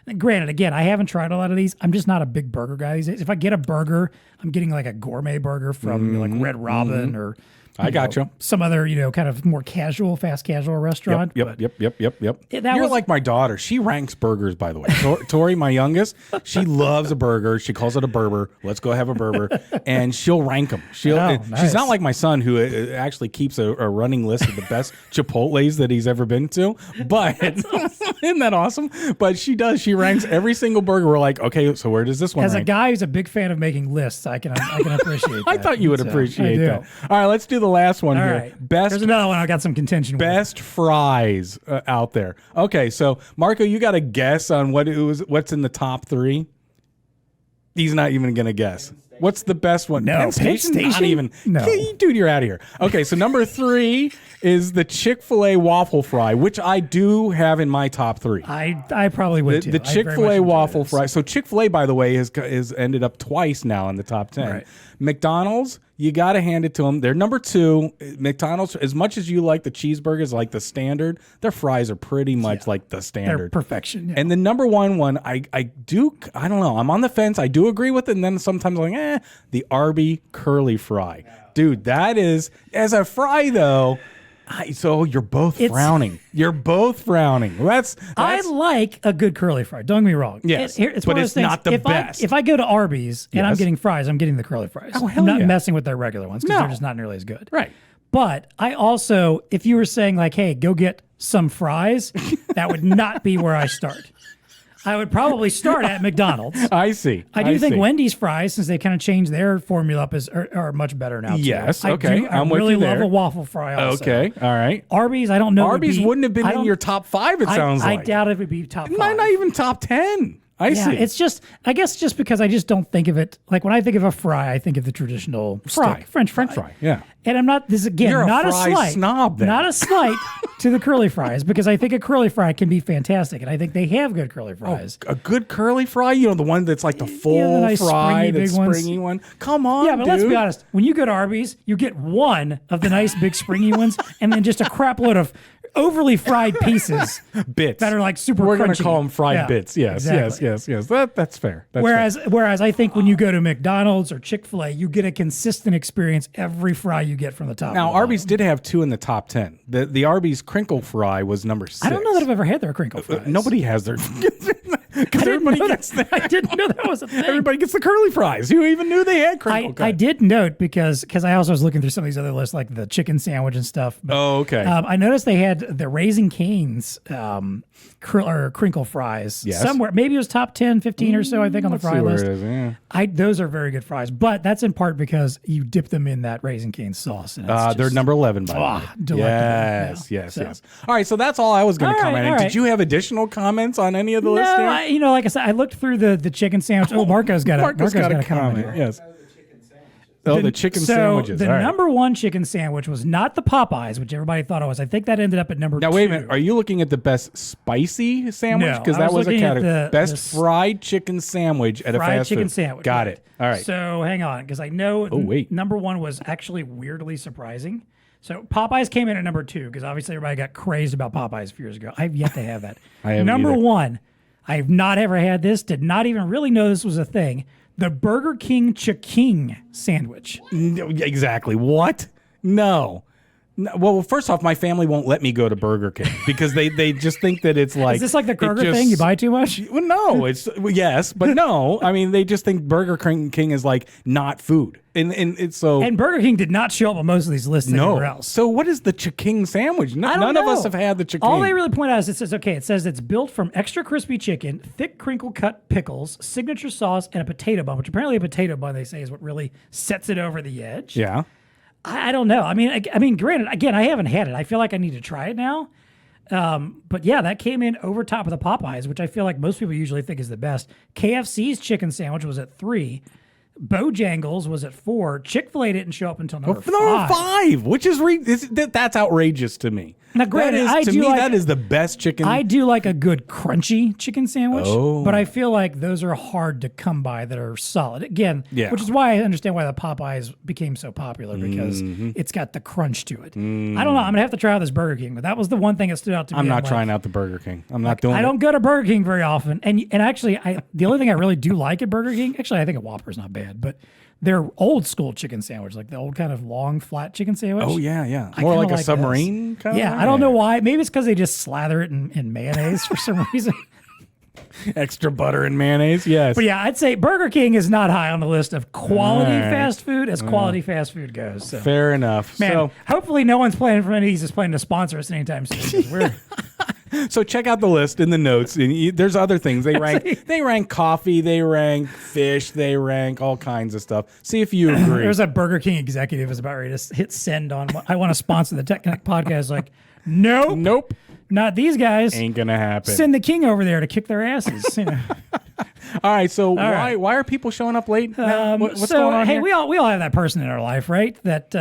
And granted, again, I haven't tried a lot of these. I'm just not a big burger guy these days. If I get a burger, I'm getting like a gourmet burger from like Red Robin or some other kind of more fast casual restaurant. Yep. You're like my daughter. She ranks burgers, by the way. Tori, my youngest, she loves a burger. She calls it a burger. Let's go have a burger, and she'll rank them. She's not like my son, who actually keeps a running list of the best Chipotles that he's ever been to. But isn't that awesome? But she does. She ranks every single burger. We're like, okay, so where does this one? As rank? a guy who's a big fan of making lists, I can appreciate that. I thought you would appreciate that. All right, let's do the last one here. Right. There's another one I got some contention best with. Fries out there. Okay, so Marco, you got a guess on what's in the top 3? He's not even going to guess. What's the best one? No, Penn Station? Not even. No. Dude, you're out of here. Okay, so number 3 is the Chick-fil-A waffle fry, which I do have in my top 3. I probably would too. The Chick-fil-A waffle fry. So Chick-fil-A, by the way, has ended up twice now in the top 10. Right. McDonald's, you got to hand it to them. They're number 2. McDonald's, as much as you like the cheeseburgers, like the standard, their fries are pretty much like the standard. They're perfection. Yeah. And the number one, I don't know. I'm on the fence. I do agree with it. And then sometimes I'm like, the Arby curly fry. Dude, that is, as a fry though, so you're both frowning. You're both frowning. That's I like a good curly fry. Don't get me wrong. Yes, it's but it's not the best. If I go to Arby's and I'm getting fries, I'm getting the curly fries. Oh, hell I'm not messing with their regular ones because they're just not nearly as good. Right. But I also, if you were saying like, hey, go get some fries, that would not be where I start. I would probably start at McDonald's. I see. I do think Wendy's fries, since they kind of changed their formula up, are much better now. Yes. Too. Okay. I really love a waffle fry. Also. Okay. All right. Arby's, I don't know. Arby's wouldn't have been in your top 5. It sounds like. I doubt it would be top 5. Not even top 10. I see. It's just, I guess, just because I just don't think of it like when I think of a fry, I think of the traditional French fry. Yeah. And I'm not. This again, You're not a a fry slight snob. Then. Not a slight to the curly fries because I think a curly fry can be fantastic, and I think they have good curly fries. A good curly fry, the one that's like the full nice fry, springy, the springy one. Come on, yeah, but let's be honest. When you go to Arby's, you get one of the nice big springy ones, and then just a crap load of overly fried pieces, bits that are like super. We're going to call them fried bits. Yes, exactly. yes. That's fair. Whereas I think when you go to McDonald's or Chick-fil-A, you get a consistent experience every fry you get from the top. Now Arby's did have 2 in the top 10. The Arby's crinkle fry was number 6. I don't know that I've ever had their crinkle fries. Nobody has their. Because everybody gets that. I didn't know that was a thing. Everybody gets the curly fries. Who even knew they had crinkle cut? I did note because I also was looking through some of these other lists like the chicken sandwich and stuff. But, okay. I noticed they had the Raising Cane's crinkle fries somewhere. Maybe it was top 10, 15 or so, I think, on the fry list. Those are very good fries, but that's in part because you dip them in that Raising Cane's sauce. And they're number 11, by the way. Yes. All right, so that's all I was going to comment on. Did you have additional comments on any of the list here? Like I said, I looked through the chicken sandwich. Oh, Marco's got a comment. Yes. The chicken sandwiches. The number 1 chicken sandwich was not the Popeyes, which everybody thought it was. I think that ended up at number 2. Now, wait a minute. Are you looking at the best spicy sandwich? Because that was a category. Best fried chicken sandwich at a fast food. Fried chicken sandwich. Got it. All right. So hang on, because I know number 1 was actually weirdly surprising. So Popeyes came in at number 2 because obviously everybody got crazed about Popeyes a few years ago. I've yet to have that. I haven't Number either. 1, I have not ever had this, did not even really know this was a thing. The Burger King Chiking sandwich. Exactly. What? No. Well, first off, my family won't let me go to Burger King because they just think that it's like... Is this like the Kroger thing? You buy too much? Well, no. Yes, but no. I mean, they just think Burger King is like not food. And it's so... And Burger King did not show up on most of these lists anywhere else. So what is the Chiking sandwich? None of us have had the Chiking. All they really point out is it says it's built from extra crispy chicken, thick crinkle cut pickles, signature sauce, and a potato bun, which apparently a potato bun, they say, is what really sets it over the edge. Yeah. I don't know. I mean, granted, again, I haven't had it. I feel like I need to try it now. But yeah, that came in over top of the Popeyes, which I feel like most people usually think is the best. KFC's chicken sandwich was at 3. Bojangles was at 4. Chick-fil-A didn't show up until number 5. Number 5, which is that's outrageous to me. Now, granted, that is the best chicken. I do like a good crunchy chicken sandwich, but I feel like those are hard to come by that are solid. Again, which is why I understand why the Popeyes became so popular because it's got the crunch to it. I don't know. I'm gonna have to try out this Burger King, but that was the one thing that stood out to me. I'm not trying out the Burger King. I'm not doing. I don't go to Burger King very often, and actually, the only thing I really do like at Burger King, actually, I think a Whopper's not bad, but their old school chicken sandwich, like the old kind of long flat chicken sandwich. Oh yeah. More like a submarine kind of. Yeah, I don't know why. Maybe it's because they just slather it in mayonnaise for some reason. Extra butter and mayonnaise, yes. But yeah, I'd say Burger King is not high on the list of quality fast food as quality fast food goes. So. Fair enough. Man, so, hopefully no one's planning for any. He's just planning to sponsor us anytime soon. So check out the list in the notes. And there's other things they rank. They rank coffee. They rank fish. They rank all kinds of stuff. See if you agree. There's a Burger King executive is about ready to hit send on. I want to sponsor the TEConnect podcast. Like, nope. Not these guys. Ain't gonna happen. Send the king over there to kick their asses. All right. So why are people showing up late? What's going on here? we all have that person in our life, right? That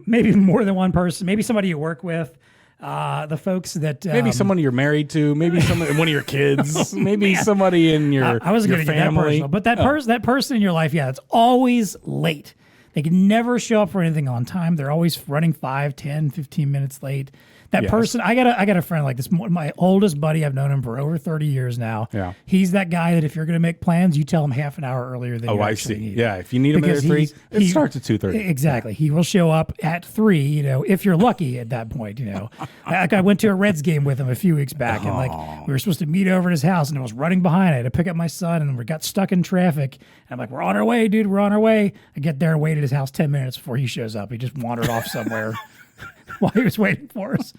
maybe more than one person, maybe somebody you work with. The folks that maybe someone you're married to, maybe one of your kids, maybe somebody in your I wasn't going to get that personal, but that person in your life, it's always late. They can never show up for anything on time. They're always running 5, 10, 15 minutes late. That person, I got a friend like this. My oldest buddy, I've known him for over 30 years now. Yeah. He's that guy that if you're going to make plans, you tell him half an hour earlier than you actually need. Yeah, if you need him at 3, it starts at 2:30. Exactly. He will show up at 3, if you're lucky at that point, Like I went to a Reds game with him a few weeks back, and we were supposed to meet over at his house, and I was running behind. I had to pick up my son, and we got stuck in traffic. And I'm like, we're on our way, dude. We're on our way. I get there and wait at his house 10 minutes before he shows up. He just wandered off somewhere. While he was waiting for us.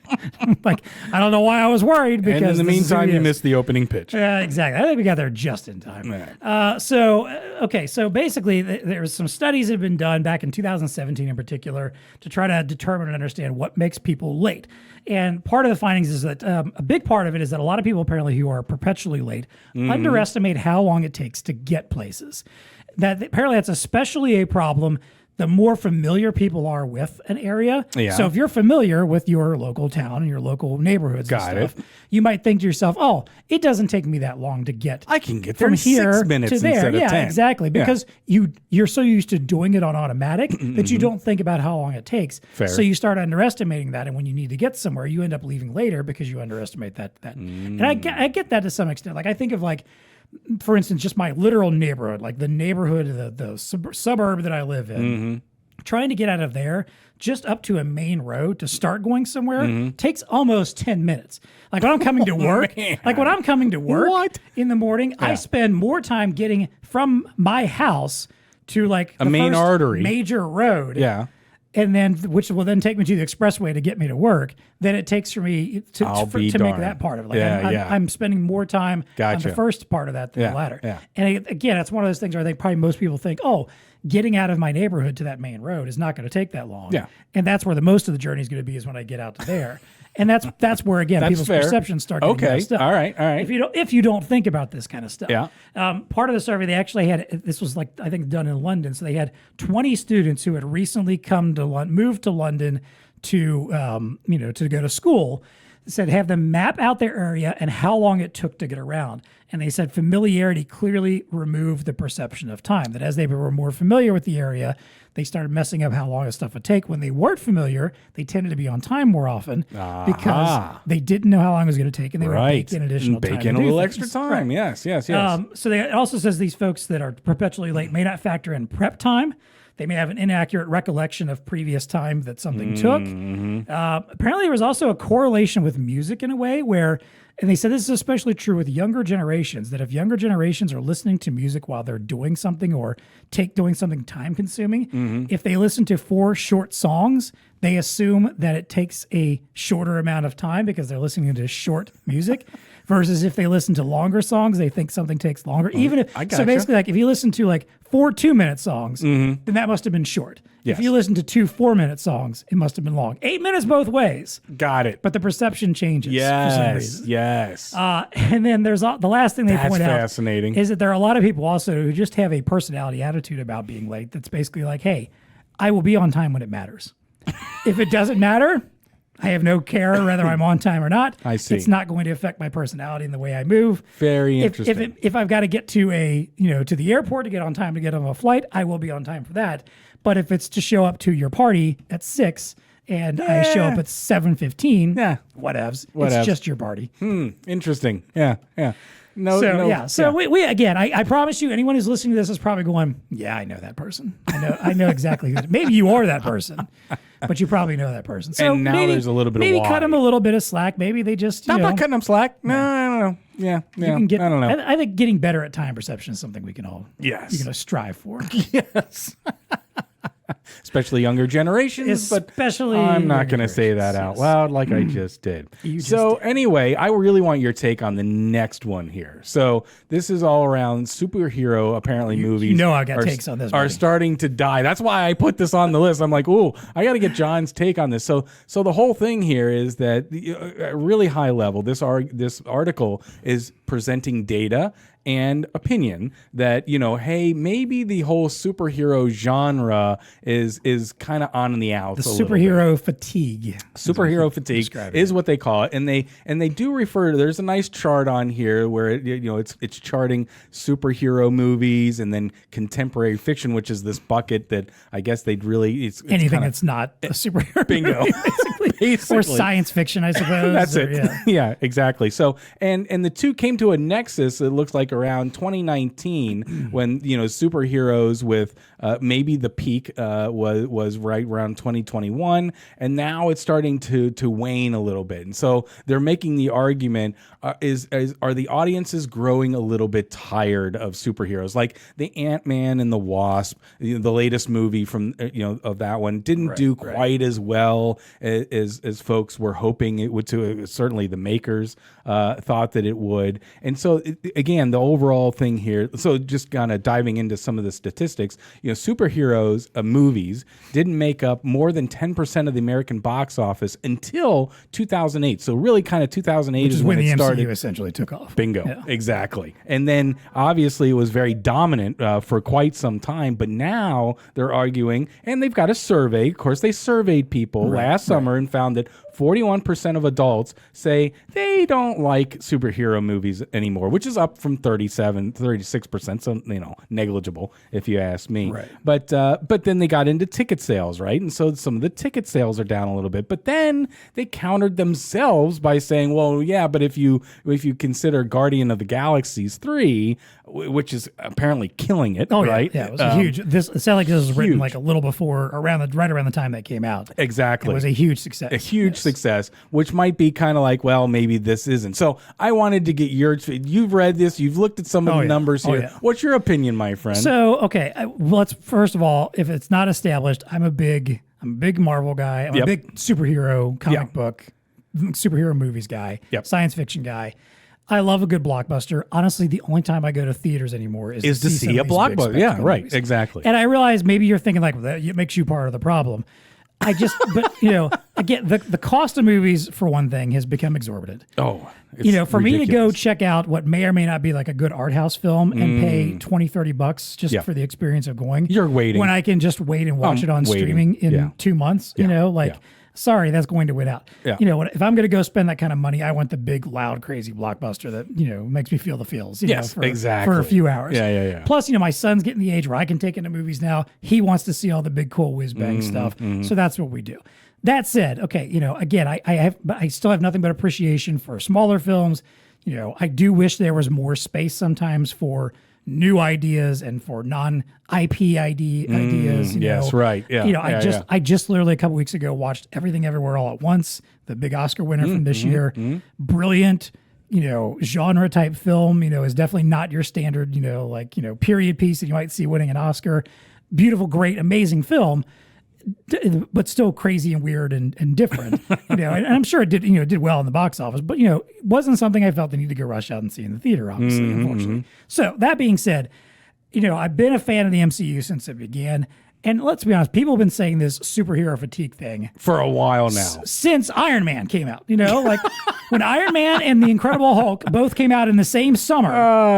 Like, I don't know why I was worried because. And in the meantime, you missed the opening pitch. Yeah, exactly. I think we got there just in time. Right. So basically, there was some studies that have been done back in 2017 in particular to try to determine and understand what makes people late. And part of the findings is that a big part of it is that a lot of people apparently who are perpetually late underestimate how long it takes to get places. That apparently that's especially a problem the more familiar people are with an area. Yeah. So if you're familiar with your local town and your local neighborhoods and stuff, you might think to yourself, oh, it doesn't take me that long to get I can get there from in here 6 minutes to there. instead of 10. Yeah, exactly. Because you're so used to doing it on automatic that you don't think about how long it takes. Fair. So you start underestimating that. And when you need to get somewhere, you end up leaving later because you underestimate that. And I get that to some extent. Like I think of for instance, just my literal neighborhood, like the neighborhood, the suburb that I live in, trying to get out of there just up to a main road to start going somewhere takes almost 10 minutes. Like when I'm coming to work, in the morning, I spend more time getting from my house to like a main artery, major road. Yeah. And then, which will then take me to the expressway to get me to work, than it takes for me to make that part of it. Like I'm spending more time on the first part of that than the latter. Yeah. And again, it's one of those things where I think probably most people think, oh, getting out of my neighborhood to that main road is not going to take that long. Yeah. And that's where the most of the journey is going to be is when I get out to there. And that's where again people's perceptions start getting messed up. All right. If you don't think about this kind of stuff. Yeah. Part of the survey they actually had, this was like I think done in London, so they had 20 students who had recently moved to London to to go to school. Said have them map out their area and how long it took to get around. And they said familiarity clearly removed the perception of time. That as they were more familiar with the area, they started messing up how long this stuff would take. When they weren't familiar, they tended to be on time more often because they didn't know how long it was going to take, and they would bake in additional time. Bake in a little extra time. Right. Yes. So it also says these folks that are perpetually late may not factor in prep time. They may have an inaccurate recollection of previous time that something took. Apparently, there was also a correlation with music in a way where, and they said this is especially true with younger generations, that if younger generations are listening to music while they're doing something or doing something time-consuming, if they listen to 4 short songs, they assume that it takes a shorter amount of time because they're listening to short music. Versus if they listen to longer songs, they think something takes longer. So basically, like if you listen to like 4 2-minute songs, then that must have been short. Yes. If you listen to 2 4-minute songs, it must have been long. 8 minutes both ways. Got it. But the perception changes for some reason. Yes. And then there's the last thing they point out fascinating. is that there are a lot of people also who just have a personality attitude about being late. That's basically like, hey, I will be on time when it matters. If it doesn't matter, I have no care whether I'm on time or not. I see. It's not going to affect my personality and the way I move. Very interesting. If I've got to get to to the airport to get on time to get on a flight, I will be on time for that. But if it's to show up to your party at 6 and I show up at 7:15, whatevs. It's just your party. Interesting. Yeah. We again, I promise you, anyone who's listening to this is probably going, yeah, I know that person. I know exactly who. Maybe you are that person, but you probably know that person. So and now there's a little bit of maybe cut them a little bit of slack. Maybe they just I'm not cutting them slack. No, I don't know. Yeah. I don't know. I think getting better at time perception is something we can all strive for. Yes. Especially younger generations, but I'm not going to say that out loud like I just did. Anyway, I really want your take on the next one here. So this is all around superhero, apparently movies. You know I got takes on this. Are starting to die. That's why I put this on the list. I'm like, ooh, I got to get John's take on this. So the whole thing here is that really high level, this article is presenting data and opinion that, hey, maybe the whole superhero genre is kind of on the outs. The superhero fatigue. Superhero fatigue is what they call it, and they do refer to. There's a nice chart on here where it's charting superhero movies and then contemporary fiction, which is this bucket that I guess they'd really it's anything that's not a superhero. Bingo. Movie, basically. Or science fiction, I suppose. That's it. Yeah, exactly. So and the two came to a nexus. It looks like around 2019 when superheroes with maybe the peak was right around 2021, and now it's starting to wane a little bit. And so they're making the argument: are the audiences growing a little bit tired of superheroes? Like the Ant-Man and the Wasp, the latest movie from of that one didn't do quite as well as folks were hoping it would. Certainly the makers thought that it would. And so again, the overall thing here, so just kind of diving into some of the statistics, superheroes movies didn't make up more than 10% of the American box office until 2008. So really kind of 2008 is when it the started. MCU essentially took off. Bingo. Yeah. Exactly. And then obviously it was very dominant for quite some time, but now they're arguing, and they've got a survey. Of course, they surveyed people last summer and found that 41% of adults say they don't like superhero movies anymore, which is up from 36%, so negligible if you ask me. Right. But then they got into ticket sales, right? And so some of the ticket sales are down a little bit. But then they countered themselves by saying, well, yeah, but if you consider Guardian of the Galaxies 3, which is apparently killing it, right? Yeah, it was huge. It sounded like this was written like a little before, right around the time that came out. Exactly. It was a huge success. A huge success, which might be kind of like, well, maybe this isn't. So I wanted to get you've read this, you've looked at some of the numbers here. Yeah. What's your opinion, my friend? So, okay, let's first of all, if it's not established, I'm a big Marvel guy. I'm a big superhero comic book, superhero movies guy, science fiction guy. I love a good blockbuster. Honestly, the only time I go to theaters anymore is to see a blockbuster. Yeah, right, movies. Exactly. And I realize maybe you're thinking like, well, it makes you part of the problem. But again, the cost of movies for one thing has become exorbitant. Oh, for ridiculous. me to go check out what may or may not be like a good art house film and pay $20-$30 just for the experience of going, you're waiting when I can just wait and watch it on streaming in 2 months. Sorry, that's going to win out. Yeah. If I'm going to go spend that kind of money, I want the big, loud, crazy blockbuster that makes me feel the feels. Exactly. For a few hours. Yeah. Plus, my son's getting the age where I can take him to movies now. He wants to see all the big, cool whiz bang stuff. So that's what we do. That said, okay, again, I still have nothing but appreciation for smaller films. I do wish there was more space sometimes for new ideas and for non-IP ideas. Yes, right. Yeah. I just literally a couple weeks ago watched Everything Everywhere All at Once, the big Oscar winner from this year. Brilliant, genre type film. Is definitely not your standard, period piece that you might see winning an Oscar. Beautiful, great, amazing film, but still crazy and weird and different. And I'm sure it did well in the box office, but it wasn't something I felt the need to go rush out and see in the theater, obviously, unfortunately. So that being said, I've been a fan of the MCU since it began. And let's be honest, people have been saying this superhero fatigue thing for a while now. Since Iron Man came out, like when Iron Man and the Incredible Hulk both came out in the same summer,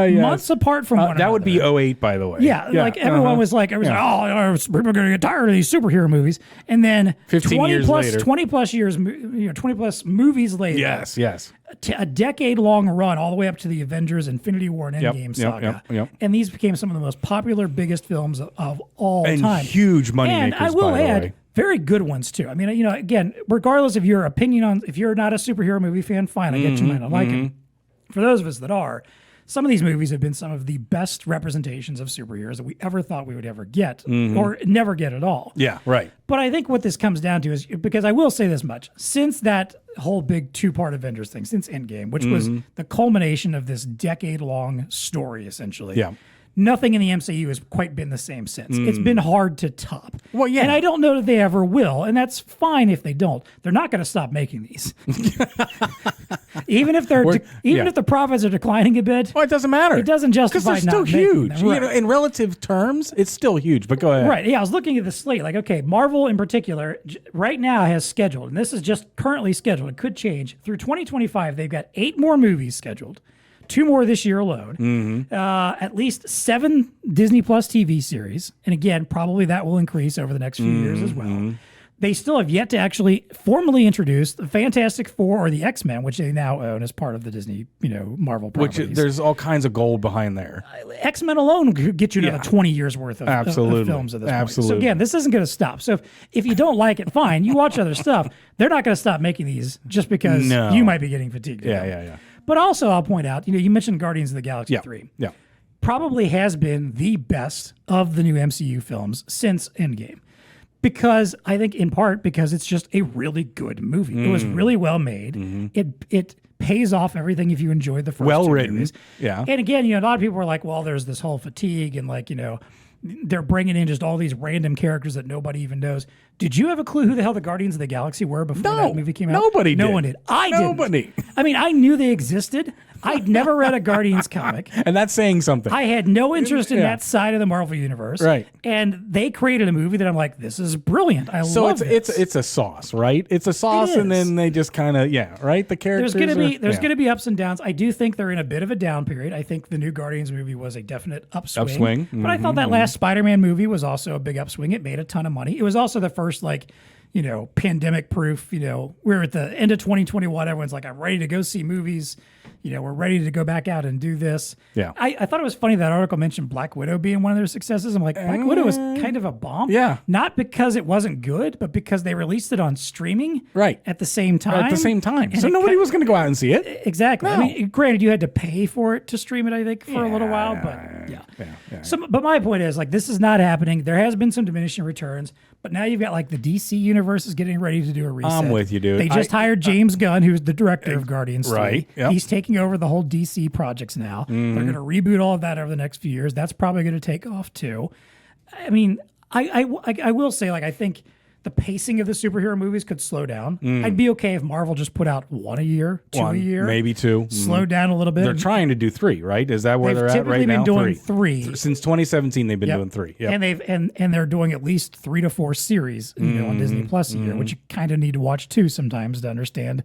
months apart from one another. That would be 2008, by the way. Yeah. Like everyone was like, people are going to get tired of these superhero movies. And then 20 plus years, 20 plus movies later. Yes. A decade-long run all the way up to the Avengers, Infinity War, and Endgame saga. And these became some of the most popular, biggest films of all time. Huge money makers, and I will by the add, way. very good ones, too. I mean, again, regardless of your opinion on, if you're not a superhero movie fan, fine, I get you might not like it. For those of us that are, some of these movies have been some of the best representations of superheroes that we ever thought we would ever get, or never get at all. Yeah, right. But I think what this comes down to is, because I will say this much, since that whole big two-part Avengers thing, since Endgame, which was the culmination of this decade-long story, essentially, nothing in the MCU has quite been the same since. It's been hard to top. Well, yeah. And I don't know that they ever will, and that's fine if they don't. They're not going to stop making these. Even if the profits are declining a bit. Well, it doesn't matter. It doesn't justify because they're still huge. Right. In relative terms, it's still huge. But go ahead. Right. Yeah, I was looking at the slate. Like, okay, Marvel in particular right now has scheduled, and this is just currently scheduled. It could change through 2025. They've got 8 more movies scheduled. 2 more this year alone. At least 7 Disney Plus TV series. And again, probably that will increase over the next few years as well. They still have yet to actually formally introduce the Fantastic Four or the X-Men, which they now own as part of the Disney, Marvel properties. Which there's all kinds of gold behind there. X-Men alone could get you another 20 years worth of films at this point. So again, this isn't going to stop. So if you don't like it, fine. You watch other stuff. They're not going to stop making these just because you might be getting fatigued. Yeah. But also, I'll point out, you mentioned Guardians of the Galaxy 3. Yeah. Probably has been the best of the new MCU films since Endgame. Because I think in part because it's just a really good movie. It was really well made. It pays off everything if you enjoyed the first well 2 written. movies. Yeah. And again, a lot of people are like, well, there's this whole fatigue and they're bringing in just all these random characters that nobody even knows. Did you have a clue who the hell the Guardians of the Galaxy were before that movie came out? Nobody did. No one did. I didn't. Nobody. I mean, I knew they existed. I'd never read a Guardians comic. And that's saying something. I had no interest in that side of the Marvel universe. Right. And they created a movie that I'm like, this is brilliant. I love this. It's a sauce, right? It's a sauce, and then they just kind of, right? The characters. There's going to be ups and downs. I do think they're in a bit of a down period. I think the new Guardians movie was a definite upswing. But I thought that last Spider-Man movie was also a big upswing. It made a ton of money. It was also the first, pandemic proof. We're at the end of 2021. Everyone's like, I'm ready to go see movies. We're ready to go back out and do this. Yeah. I thought it was funny that article mentioned Black Widow being one of their successes. I'm like, Black Widow was kind of a bomb. Yeah. Not because it wasn't good, but because they released it on streaming. Right. At the same time. At the same time. So nobody was going to go out and see it. Exactly. No. I mean, granted, you had to pay for it to stream it, I think, for a little while, but yeah. So, but my point is, this is not happening. There has been some diminishing returns, but now you've got the DC universe is getting ready to do a reset. I'm with you, dude. They just hired James Gunn, who's the director of Guardians 3. Right. Yep. He's taking over the whole DC projects now. They're going to reboot all of that over the next few years. That's probably going to take off too. I mean, I will say, I think the pacing of the superhero movies could slow down. I'd be okay if Marvel just put out 1 a year, 2 a year. Maybe 2. Slow down a little bit. They're trying to do 3, right? Is that where they're at right now? They've typically been doing 3. Since 2017, they've been doing 3. Yep. And they're doing at least 3 to 4 series on Disney Plus a year, which you kind of need to watch too sometimes to understand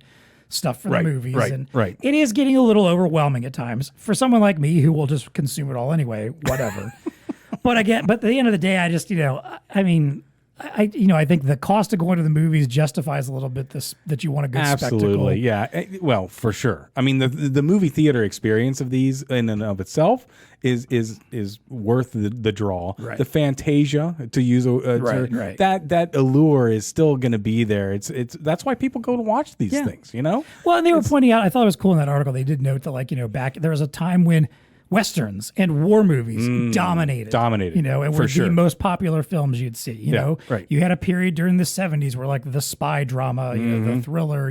stuff for the movies. Right. It is getting a little overwhelming at times for someone like me who will just consume it all anyway, whatever. But at the end of the day, I just, I think the cost of going to the movies justifies a little bit that you want a good spectacle. Absolutely, yeah. Well, for sure. I mean, the movie theater experience of these in and of itself is worth the draw. Right. The Fantasia, to use right. that allure is still going to be there. It's that's why people go to watch these things. Well, and they were pointing out. I thought it was cool in that article. They did note that back there was a time when Westerns and war movies dominated. And were the most popular films you'd see. You know, you had a period during the 70s where the spy drama, the thriller,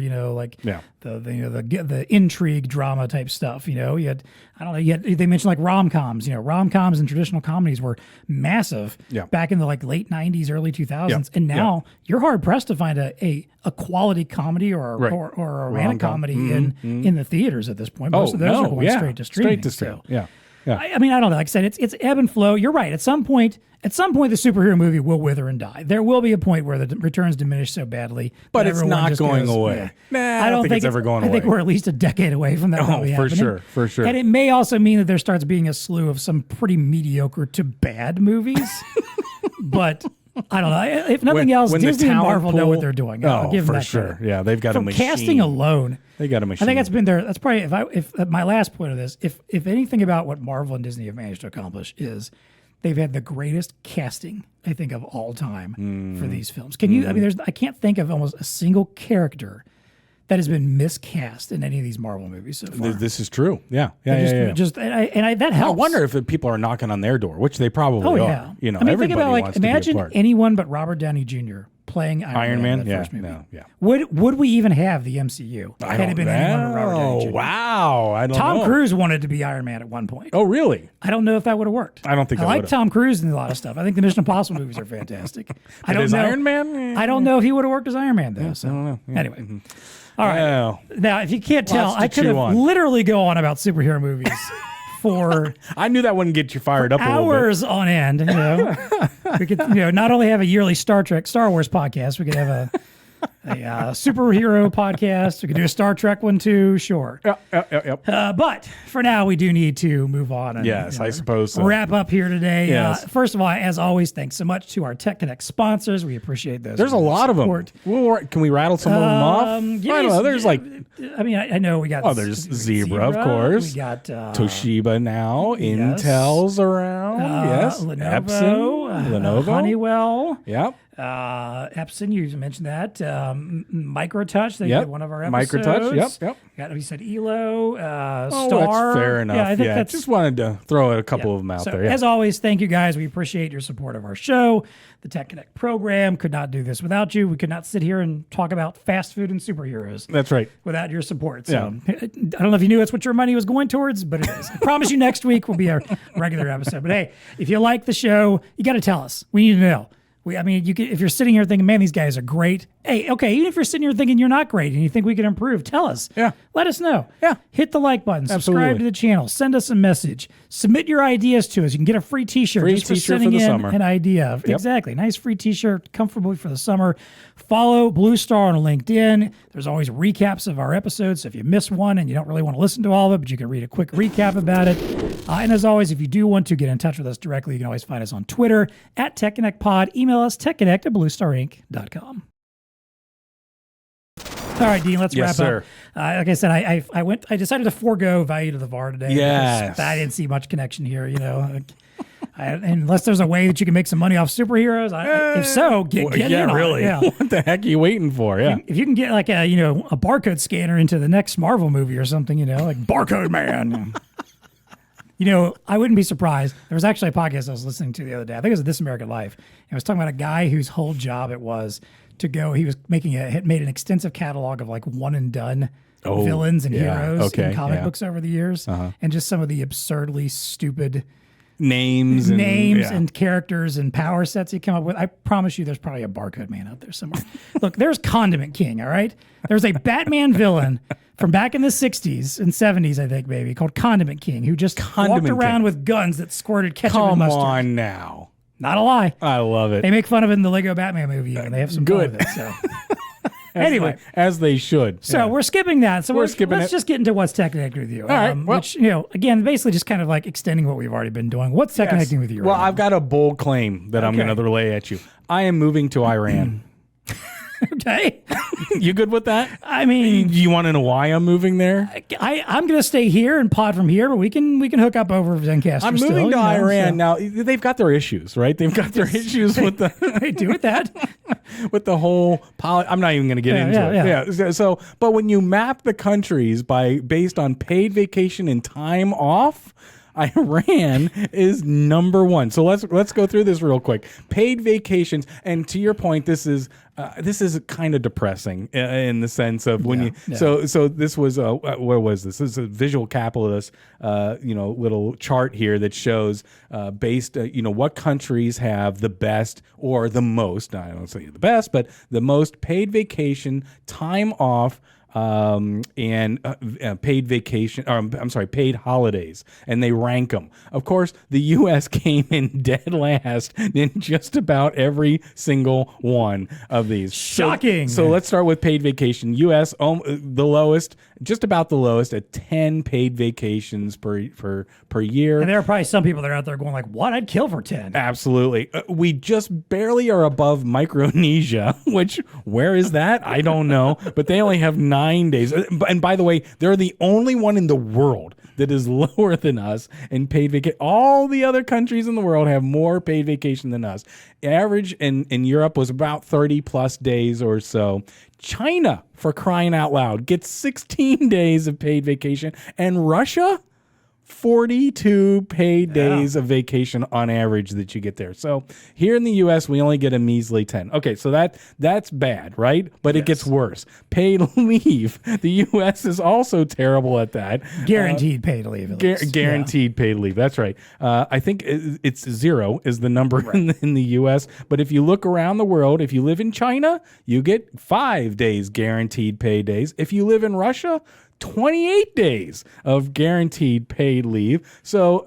the intrigue drama type stuff. You had they mentioned rom-coms. Rom-coms and traditional comedies were massive back in the late 90s, early 2000s, and now you're hard pressed to find a quality comedy or a romantic comedy in the theaters at this point. Most of those are going straight to streaming. I mean, I don't know. Like I said, it's ebb and flow. You're right. At some point, the superhero movie will wither and die. There will be a point where the returns diminish so badly, but it's not going away. I don't think it's ever going away. I think we're at least a decade away from that. For sure. And it may also mean that there starts being a slew of some pretty mediocre to bad movies, but. I don't know. If nothing else, Disney and Marvel know what they're doing. I'll give them that sure. credit. Yeah, they've got a machine. Casting alone, they got a machine. I think that's been their. That's probably if my last point of this. If anything about what Marvel and Disney have managed to accomplish is they've had the greatest casting, I think, of all time for these films. Can you? I mean, I can't think of almost a single character that has been miscast in any of these Marvel movies so far. This is true. Yeah. That helps. I wonder if people are knocking on their door, which they probably are. I mean, think about imagine anyone but Robert Downey Jr. playing Iron Man in the first movie. Yeah. Would we even have the MCU? Had it been anyone but Robert Downey Jr.? Wow. I don't know. Tom Cruise wanted to be Iron Man at one point. Oh, really? I don't know if that would have worked. I don't think I like Tom Cruise in a lot of stuff. I think the Mission Impossible movies are fantastic. I don't know. Iron Man? I don't know if he would have worked as Iron Man, though. So. I don't know. Yeah. Anyway. All right. Now, if you can't tell, I could have literally go on about superhero movies for I knew that wouldn't get you fired up hours on end. We could, not only have a yearly Star Wars podcast, we could have a superhero podcast. We could do a Star Trek one too, sure. Yep. But for now, we do need to move on. And, I suppose so. Wrap up here today. Yes. First of all, as always, thanks so much to our TEConnect sponsors. We appreciate those. There's a lot support. of them. Can we rattle some of them off? I don't know. There's I know we got. Oh, there's Zebra, of course. We got Toshiba now. Yes. Intel's around. Yes. Lenovo. Epson. Lenovo. Honeywell. Yep. Epson, you mentioned that. Microtouch, they did one of our episodes. Microtouch, yep. We said ELO, Star. That's fair enough. Yeah, I think that's just wanted to throw a couple of them out there. Yeah. As always, thank you guys. We appreciate your support of our show. The TEConnect program could not do this without you. We could not sit here and talk about fast food and superheroes. That's right. Without your support. So I don't know if you knew that's what your money was going towards, but it is. I promise you next week will be a regular episode. But hey, if you like the show, you got to tell us. We need to know. If you're sitting here thinking, man, these guys are great. Hey, okay, even if you're sitting here thinking you're not great and you think we can improve, tell us. Yeah. Let us know. Yeah. Hit the like button. Subscribe to the channel. Send us a message. Submit your ideas to us. You can get a free t-shirt just for sending the in summer. An idea. Yep. Exactly. Nice free t-shirt, comfortably for the summer. Follow BlueStar on LinkedIn. There's always recaps of our episodes. So if you miss one and you don't really want to listen to all of it, but you can read a quick recap about it. And as always, if you do want to get in touch with us directly, you can always find us on Twitter at TEConnectPod. Email us TEConnect@BlueStarInc.com. All right, Dean, let's wrap up. Like I said, I decided to forego Value to the VAR today. Yes. I didn't see much connection here, unless there's a way that you can make some money off superheroes. If so, get in really. on it. What the heck are you waiting for? Yeah. If you can get like a barcode scanner into the next Marvel movie or something, like Barcode Man. I wouldn't be surprised. There was actually a podcast I was listening to the other day. I think it was This American Life. And I was talking about a guy whose whole job it was to go. He was made an extensive catalog of like one and done villains and heroes in comic books over the years, and just some of the absurdly stupid names and characters and power sets he came up with. I promise you, there's probably a Barcode Man out there somewhere. Look, there's Condiment King. All right, there's a Batman villain from back in the 60s and 70s, I think, maybe, called Condiment King, who just walked around with guns that squirted ketchup and mustard. Come on now. Not a lie. I love it. They make fun of it in the Lego Batman movie, and they have some fun with it. So. Anyway. As they should. So we're skipping that. So let's skipping just get into what's TEConnecting with you. All right. Which, again, basically just kind of like extending what we've already been doing. What's TEConnecting with you Well, right I've got a bold claim that I'm going to relay at you. I am moving to Iran. Okay. You good with that? I mean, you want to know why I'm moving there? I'm going to stay here and pod from here, but we can hook up over Zencaster. I'm moving to Iran now. They've got their issues, right? They've got their issues with the they do with that. With the whole I'm not even going to get into it. Yeah. So, but when you map the countries based on paid vacation and time off, Iran is number one. So let's go through this real quick. Paid vacations, and to your point, this is kind of depressing in the sense of when So this was where was this? This is a Visual Capitalist, little chart here that shows based what countries have the best or the most. I don't say the best, but the most paid vacation time off. And paid vacation, paid holidays, and they rank them. Of course, the U.S. came in dead last in just about every single one of these. Shocking. So let's start with paid vacation. U.S. The lowest, just about the lowest at 10 paid vacations per year. And there are probably some people that are out there going like, "What? I'd kill for 10." Absolutely. We just barely are above Micronesia, which where is that? I don't know, but they only have 9 days. And by the way, they're the only one in the world that is lower than us in paid vacation. All the other countries in the world have more paid vacation than us. Average in Europe was about 30 plus days or so. China, for crying out loud, gets 16 days of paid vacation. And Russia, 42 paid days of vacation on average that you get there. So here in the U.S., we only get a measly 10. Okay, so that's bad, right? But it gets worse. Paid leave. The U.S. is also terrible at that. Guaranteed paid leave. Guaranteed paid leave. That's right. I think it's 0 is the number in the U.S. But if you look around the world, if you live in China, you get 5 days guaranteed paid days. If you live in Russia, 28 days of guaranteed paid leave. So,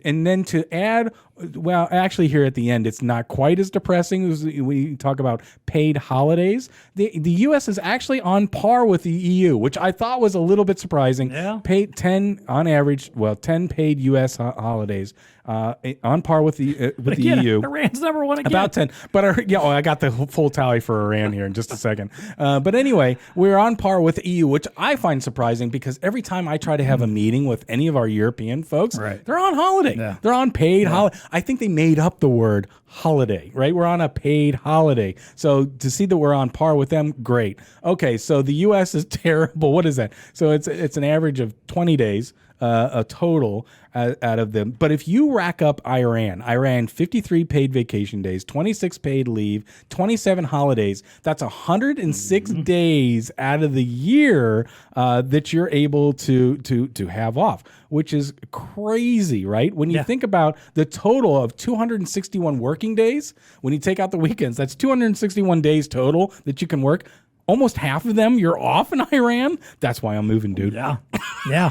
and then to add, well, actually here at the end, it's not quite as depressing as we talk about paid holidays. The U.S. is actually on par with the EU, which I thought was a little bit surprising. Yeah. Paid 10 on average, 10 paid U.S. holidays. On par with the EU. Iran's number one again. About 10. But I got the full tally for Iran here in just a second. But anyway, we're on par with the EU, which I find surprising because every time I try to have a meeting with any of our European folks, they're on holiday. Yeah. They're on paid holiday. I think they made up the word holiday, right? We're on a paid holiday. So to see that we're on par with them, great. Okay, so the U.S. is terrible. What is that? So it's an average of 20 days. A total out of them. But if you rack up Iran 53 paid vacation days, 26 paid leave, 27 holidays, that's 106 days out of the year that you're able to have off, which is crazy, right? When you think about the total of 261 working days, when you take out the weekends, that's 261 days total that you can work. Almost half of them you're off in Iran. That's why I'm moving, dude. Yeah.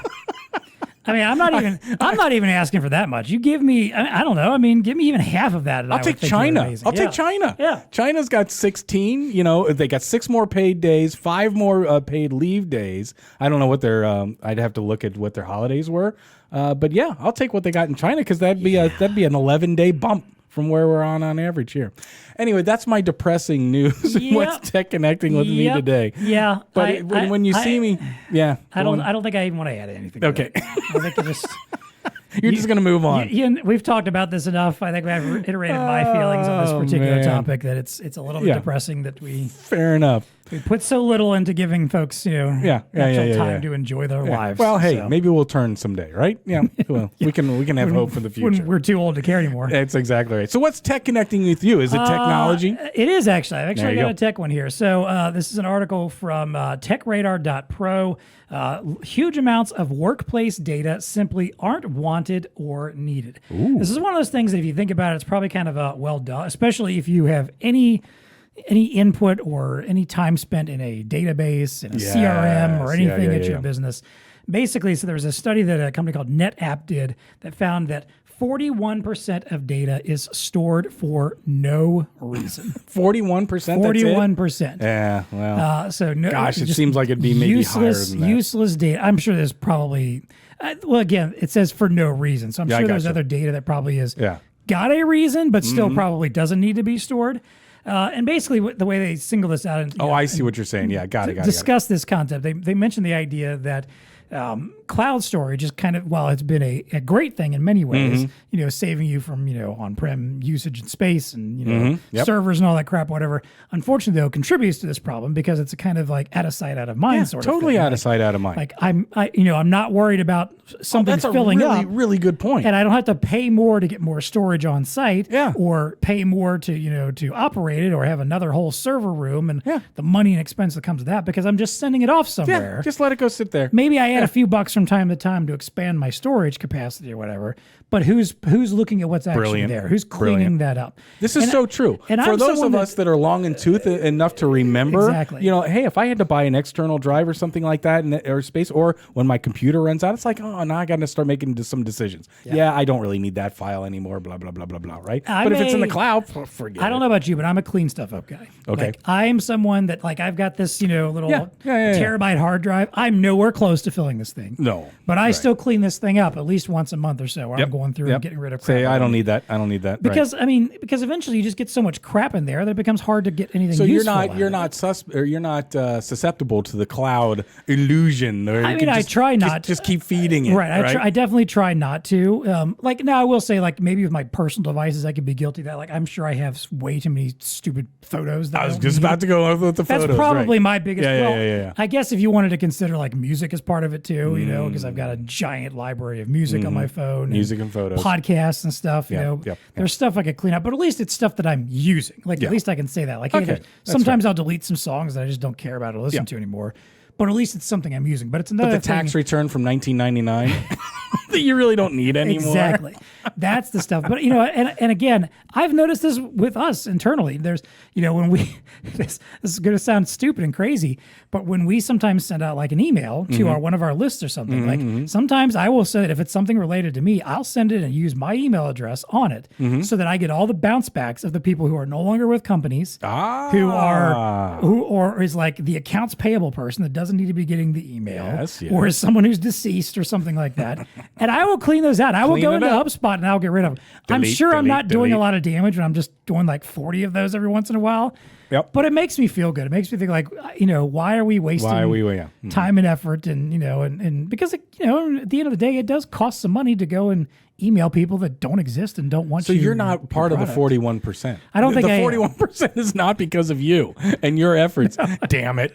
I mean, I'm not even asking for that much. You give me, I don't know. I mean, give me even half of that. I'll take China. Take China. Yeah. China's got 16. They got 6 more paid days, 5 more paid leave days. I don't know what their. I'd have to look at what their holidays were. But yeah, I'll take what they got in China because that'd be an 11-day bump from where we're on average here. Anyway, that's my depressing news. What's TEConnecting with me today? Yeah, but when you see me, I don't think I even want to add anything. Okay, I think you're just going to move on. We've talked about this enough. I think I've iterated my feelings on this particular topic that it's a little bit depressing that we. Fair enough. We put so little into giving folks, time to enjoy their lives. Well, hey, maybe we'll turn someday, right? Yeah. Well, we can have hope for the future. When we're too old to care anymore. That's exactly right. So, what's TEConnecting with you? Is it technology? It is actually. I've actually got a tech one here. So, this is an article from TechRadar.pro. Huge amounts of workplace data simply aren't wanted or needed. Ooh. This is one of those things that, if you think about it, it's probably kind of well done, especially if you have any input or any time spent in a database, in a CRM or anything at your business. Basically, so there was a study that a company called NetApp did that found that 41% of data is stored for no reason. 41%? 41%. Yeah, well. Gosh, it seems like it'd be maybe higher than that. Useless data. I'm sure there's probably, again, it says for no reason. So I'm sure there's other data that probably is got a reason, but still probably doesn't need to be stored. And basically, the way they single this out. I see what you're saying. Yeah, got it. Discuss this concept. They mentioned the idea that cloud storage is kind of, while it's been a great thing in many ways, saving you from, on-prem usage and space and, servers and all that crap, whatever. Unfortunately, though, contributes to this problem because it's a kind of like out of sight, out of mind sort of thing. Totally out of sight, out of mind. Like I'm not worried about something filling up. That's a really good point. And I don't have to pay more to get more storage on site or pay more to operate it or have another whole server room and the money and expense that comes with that because I'm just sending it off somewhere. Yeah, just let it go sit there. Maybe I add a few bucks from time to time to expand my storage capacity or whatever, but who's looking at what's actually there? Who's cleaning that up? This is so true. And for those of us that are long in tooth enough to remember, hey, if I had to buy an external drive or something like that or space, or when my computer runs out, it's like, now I got to start making some decisions. Yeah, I don't really need that file anymore, blah, blah, blah, blah, blah, right? But if it's in the cloud, forget it. I don't know about you, but I'm a clean stuff up guy. Okay. I am someone that, I've got this, little terabyte hard drive. I'm nowhere close to filling this thing. No. But I still clean this thing up at least once a month or so where I'm going through and getting rid of crap. I don't need that. I don't need that. Because because eventually you just get so much crap in there that it becomes hard to get anything useful. So you're not susceptible to the cloud illusion. I try not to. Just keep feeding it. Right. I definitely try not to. Now I will say, maybe with my personal devices I could be guilty of that. I'm sure I have way too many stupid photos that I was just about to go over with the photos. That's probably my biggest. Yeah. I guess if you wanted to consider music as part of it too, because I've got a giant library of music on my phone, music and photos, podcasts and stuff. There's stuff I could clean up, but at least it's stuff that I'm using. At least I can say that. Sometimes I'll delete some songs that I just don't care about or listen to anymore. But at least it's something I'm using. But it's another thing. Tax return from 1999. that you really don't need anymore. Exactly. That's the stuff. But, and again, I've noticed this with us internally. There's, when we, this is going to sound stupid and crazy, but when we sometimes send out like an email to one of our lists or something, like sometimes I will say, if it's something related to me, I'll send it and use my email address on it so that I get all the bounce backs of the people who are no longer with companies, or is like the accounts payable person that doesn't need to be getting the email, or is someone who's deceased or something like that. And I will clean those out. I will go into HubSpot and I'll get rid of them. I'm sure I'm not doing a lot of damage when I'm just doing like 40 of those every once in a while. Yep. But it makes me feel good. It makes me think like, why are we wasting time and effort? And, and because, at the end of the day, it does cost some money to go and email people that don't exist and don't want you. So you're not part of the 41%. I don't think the 41% is not because of you and your efforts. Damn it.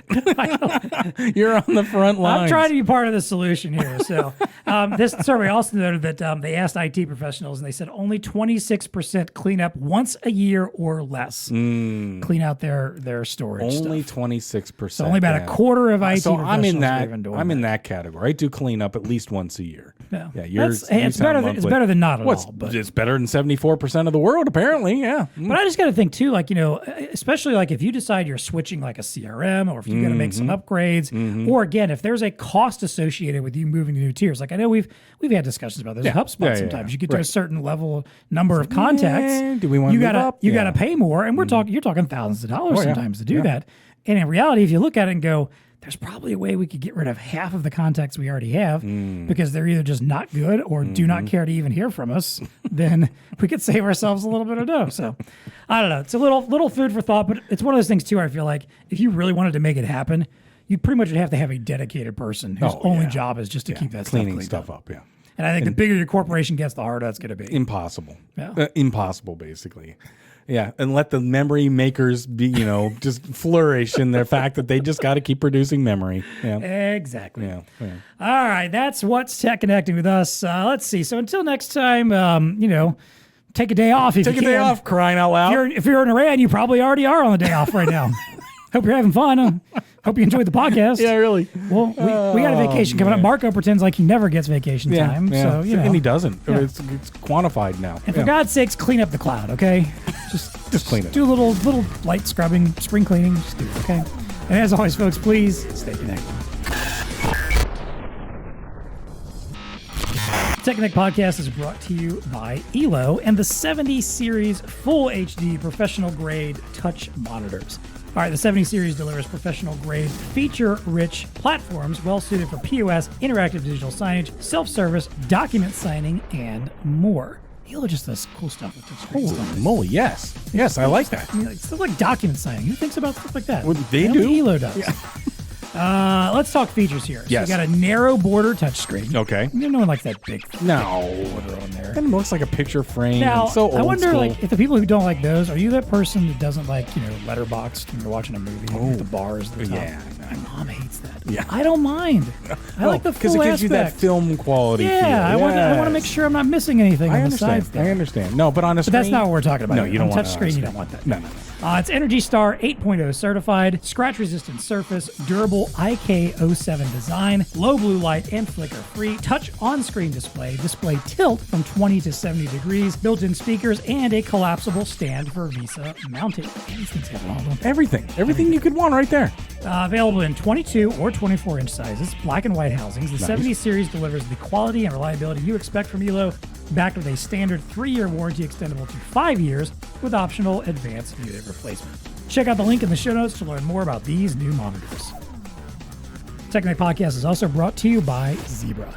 You're on the front lines. I'm trying to be part of the solution here. So this survey also noted that they asked IT professionals and they said only 26% clean up once a year or less. Clean out their storage. Only stuff. 26%. So only about a quarter of IT so professionals I'm in that category. I do clean up at least once a year. Yeah, it's better than not at all. But it's better than 74% of the world, apparently. Yeah. But I just got to think too, like, especially like if you decide you're switching like a CRM, or if you're going to make some upgrades, or again, if there's a cost associated with you moving to new tiers. Like I know we've had discussions about this with HubSpot sometimes. You get to a certain number of contacts. Do we want to move up? You got to pay more, and you're talking thousands of dollars sometimes to do that. And in reality, if you look at it and go, there's probably a way we could get rid of half of the contacts we already have because they're either just not good or do not care to even hear from us, then we could save ourselves a little bit of dough. So I don't know. It's a little food for thought, but it's one of those things too where I feel like if you really wanted to make it happen, you pretty much would have to have a dedicated person whose only job is just to keep that cleaning stuff up. Yeah. And I think the bigger your corporation gets, the harder that's going to be. Impossible. Yeah. Impossible, basically. Yeah, and let the memory makers be, just flourish in their fact that they just got to keep producing memory. Yeah. Exactly. Yeah. All right, that's what's TEConnecting with us. Let's see. So until next time, take a day off if you can. Take a day off, crying out loud. If you're in Iran, you probably already are on the day off right now. Hope you're having fun. Hope you enjoyed the podcast. Yeah, really. Well, we got a vacation coming up. Marco pretends like he never gets vacation time. So, and he doesn't. Yeah. It's quantified now. And for God's sakes, clean up the cloud, okay? Just clean it. Do a little light scrubbing, spring cleaning. Just do it, okay? And as always, folks, please stay connected. TEConnect podcast is brought to you by ELO and the 70 series full HD professional grade touch monitors. All right, the 70 series delivers professional-grade, feature-rich platforms well-suited for POS, interactive digital signage, self-service, document signing, and more. ELO just does cool stuff with touchscreens. Holy moly, yes. Yes, I like that. It's stuff like document signing. Who thinks about stuff like that? Well, they do. ELO does. Yeah. Let's talk features here. Yes. So we got a narrow border touchscreen. Okay. No one likes that big border on there. And it looks like a picture frame. Now, so old I wonder, school. like, if the people who don't like those, are you that person that doesn't like, letterboxed when you're watching a movie with the bars at the top? Yeah. My mom hates that. Yeah. I don't mind. I like the full because it gives you that film quality feel. I want to make sure I'm not missing anything on the sides there. I understand. No, but on a screen. But that's not what we're talking about. No, you don't want touch screen. You don't want that. No. It's Energy Star 8.0 certified, scratch-resistant surface, durable IK07 design, low blue light and flicker-free, touch on-screen display tilt from 20 to 70 degrees, built-in speakers, and a collapsible stand for Visa mounting. These things have all of them. Everything you could want right there. Available in 22 or 24-inch sizes, black and white housings. The 70 series delivers the quality and reliability you expect from ELO, backed with a standard 3-year warranty extendable to 5 years with optional advanced unit replacement. Check out the link in the show notes to learn more about these new monitors. TEConnect Podcast is also brought to you by Zebra.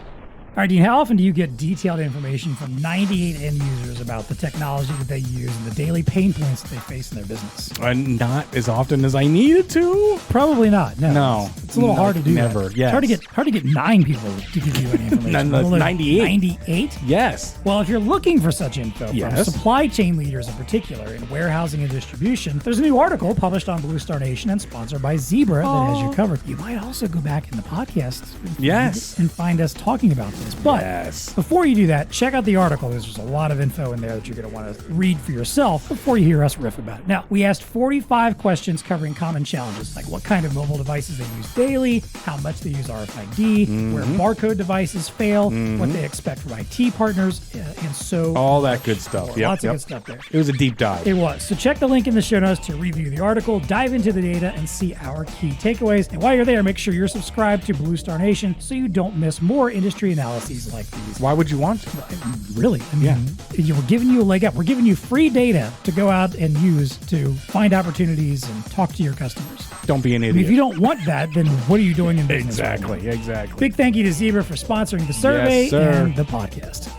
All right, Dean, how often do you get detailed information from 98 end users about the technology that they use and the daily pain points that they face in their business? Not as often as I needed to. Probably not. No. It's a little hard to do never. that. Yes. It's hard to get 9 people to give you any information. 98. 98? Yes. Well, if you're looking for such info from supply chain leaders in particular in warehousing and distribution, there's a new article published on BlueStar Nation and sponsored by Zebra that has you covered. You might also go back in the podcast and find us talking about this this. But before you do that, check out the article. There's just a lot of info in there that you're going to want to read for yourself before you hear us riff about it. Now, we asked 45 questions covering common challenges, like what kind of mobile devices they use daily, how much they use RFID, where barcode devices fail, what they expect from IT partners, and so all that good stuff. Lots of good stuff there. It was a deep dive. It was. So check the link in the show notes to review the article, dive into the data, and see our key takeaways. And while you're there, make sure you're subscribed to BlueStar Nation so you don't miss more industry analyses like these. Why would you want to? Really? I mean, we're giving you a leg up. We're giving you free data to go out and use to find opportunities and talk to your customers. Don't be an idiot. I mean, if you don't want that, then what are you doing in business? Exactly. Big thank you to Zebra for sponsoring the survey and the podcast.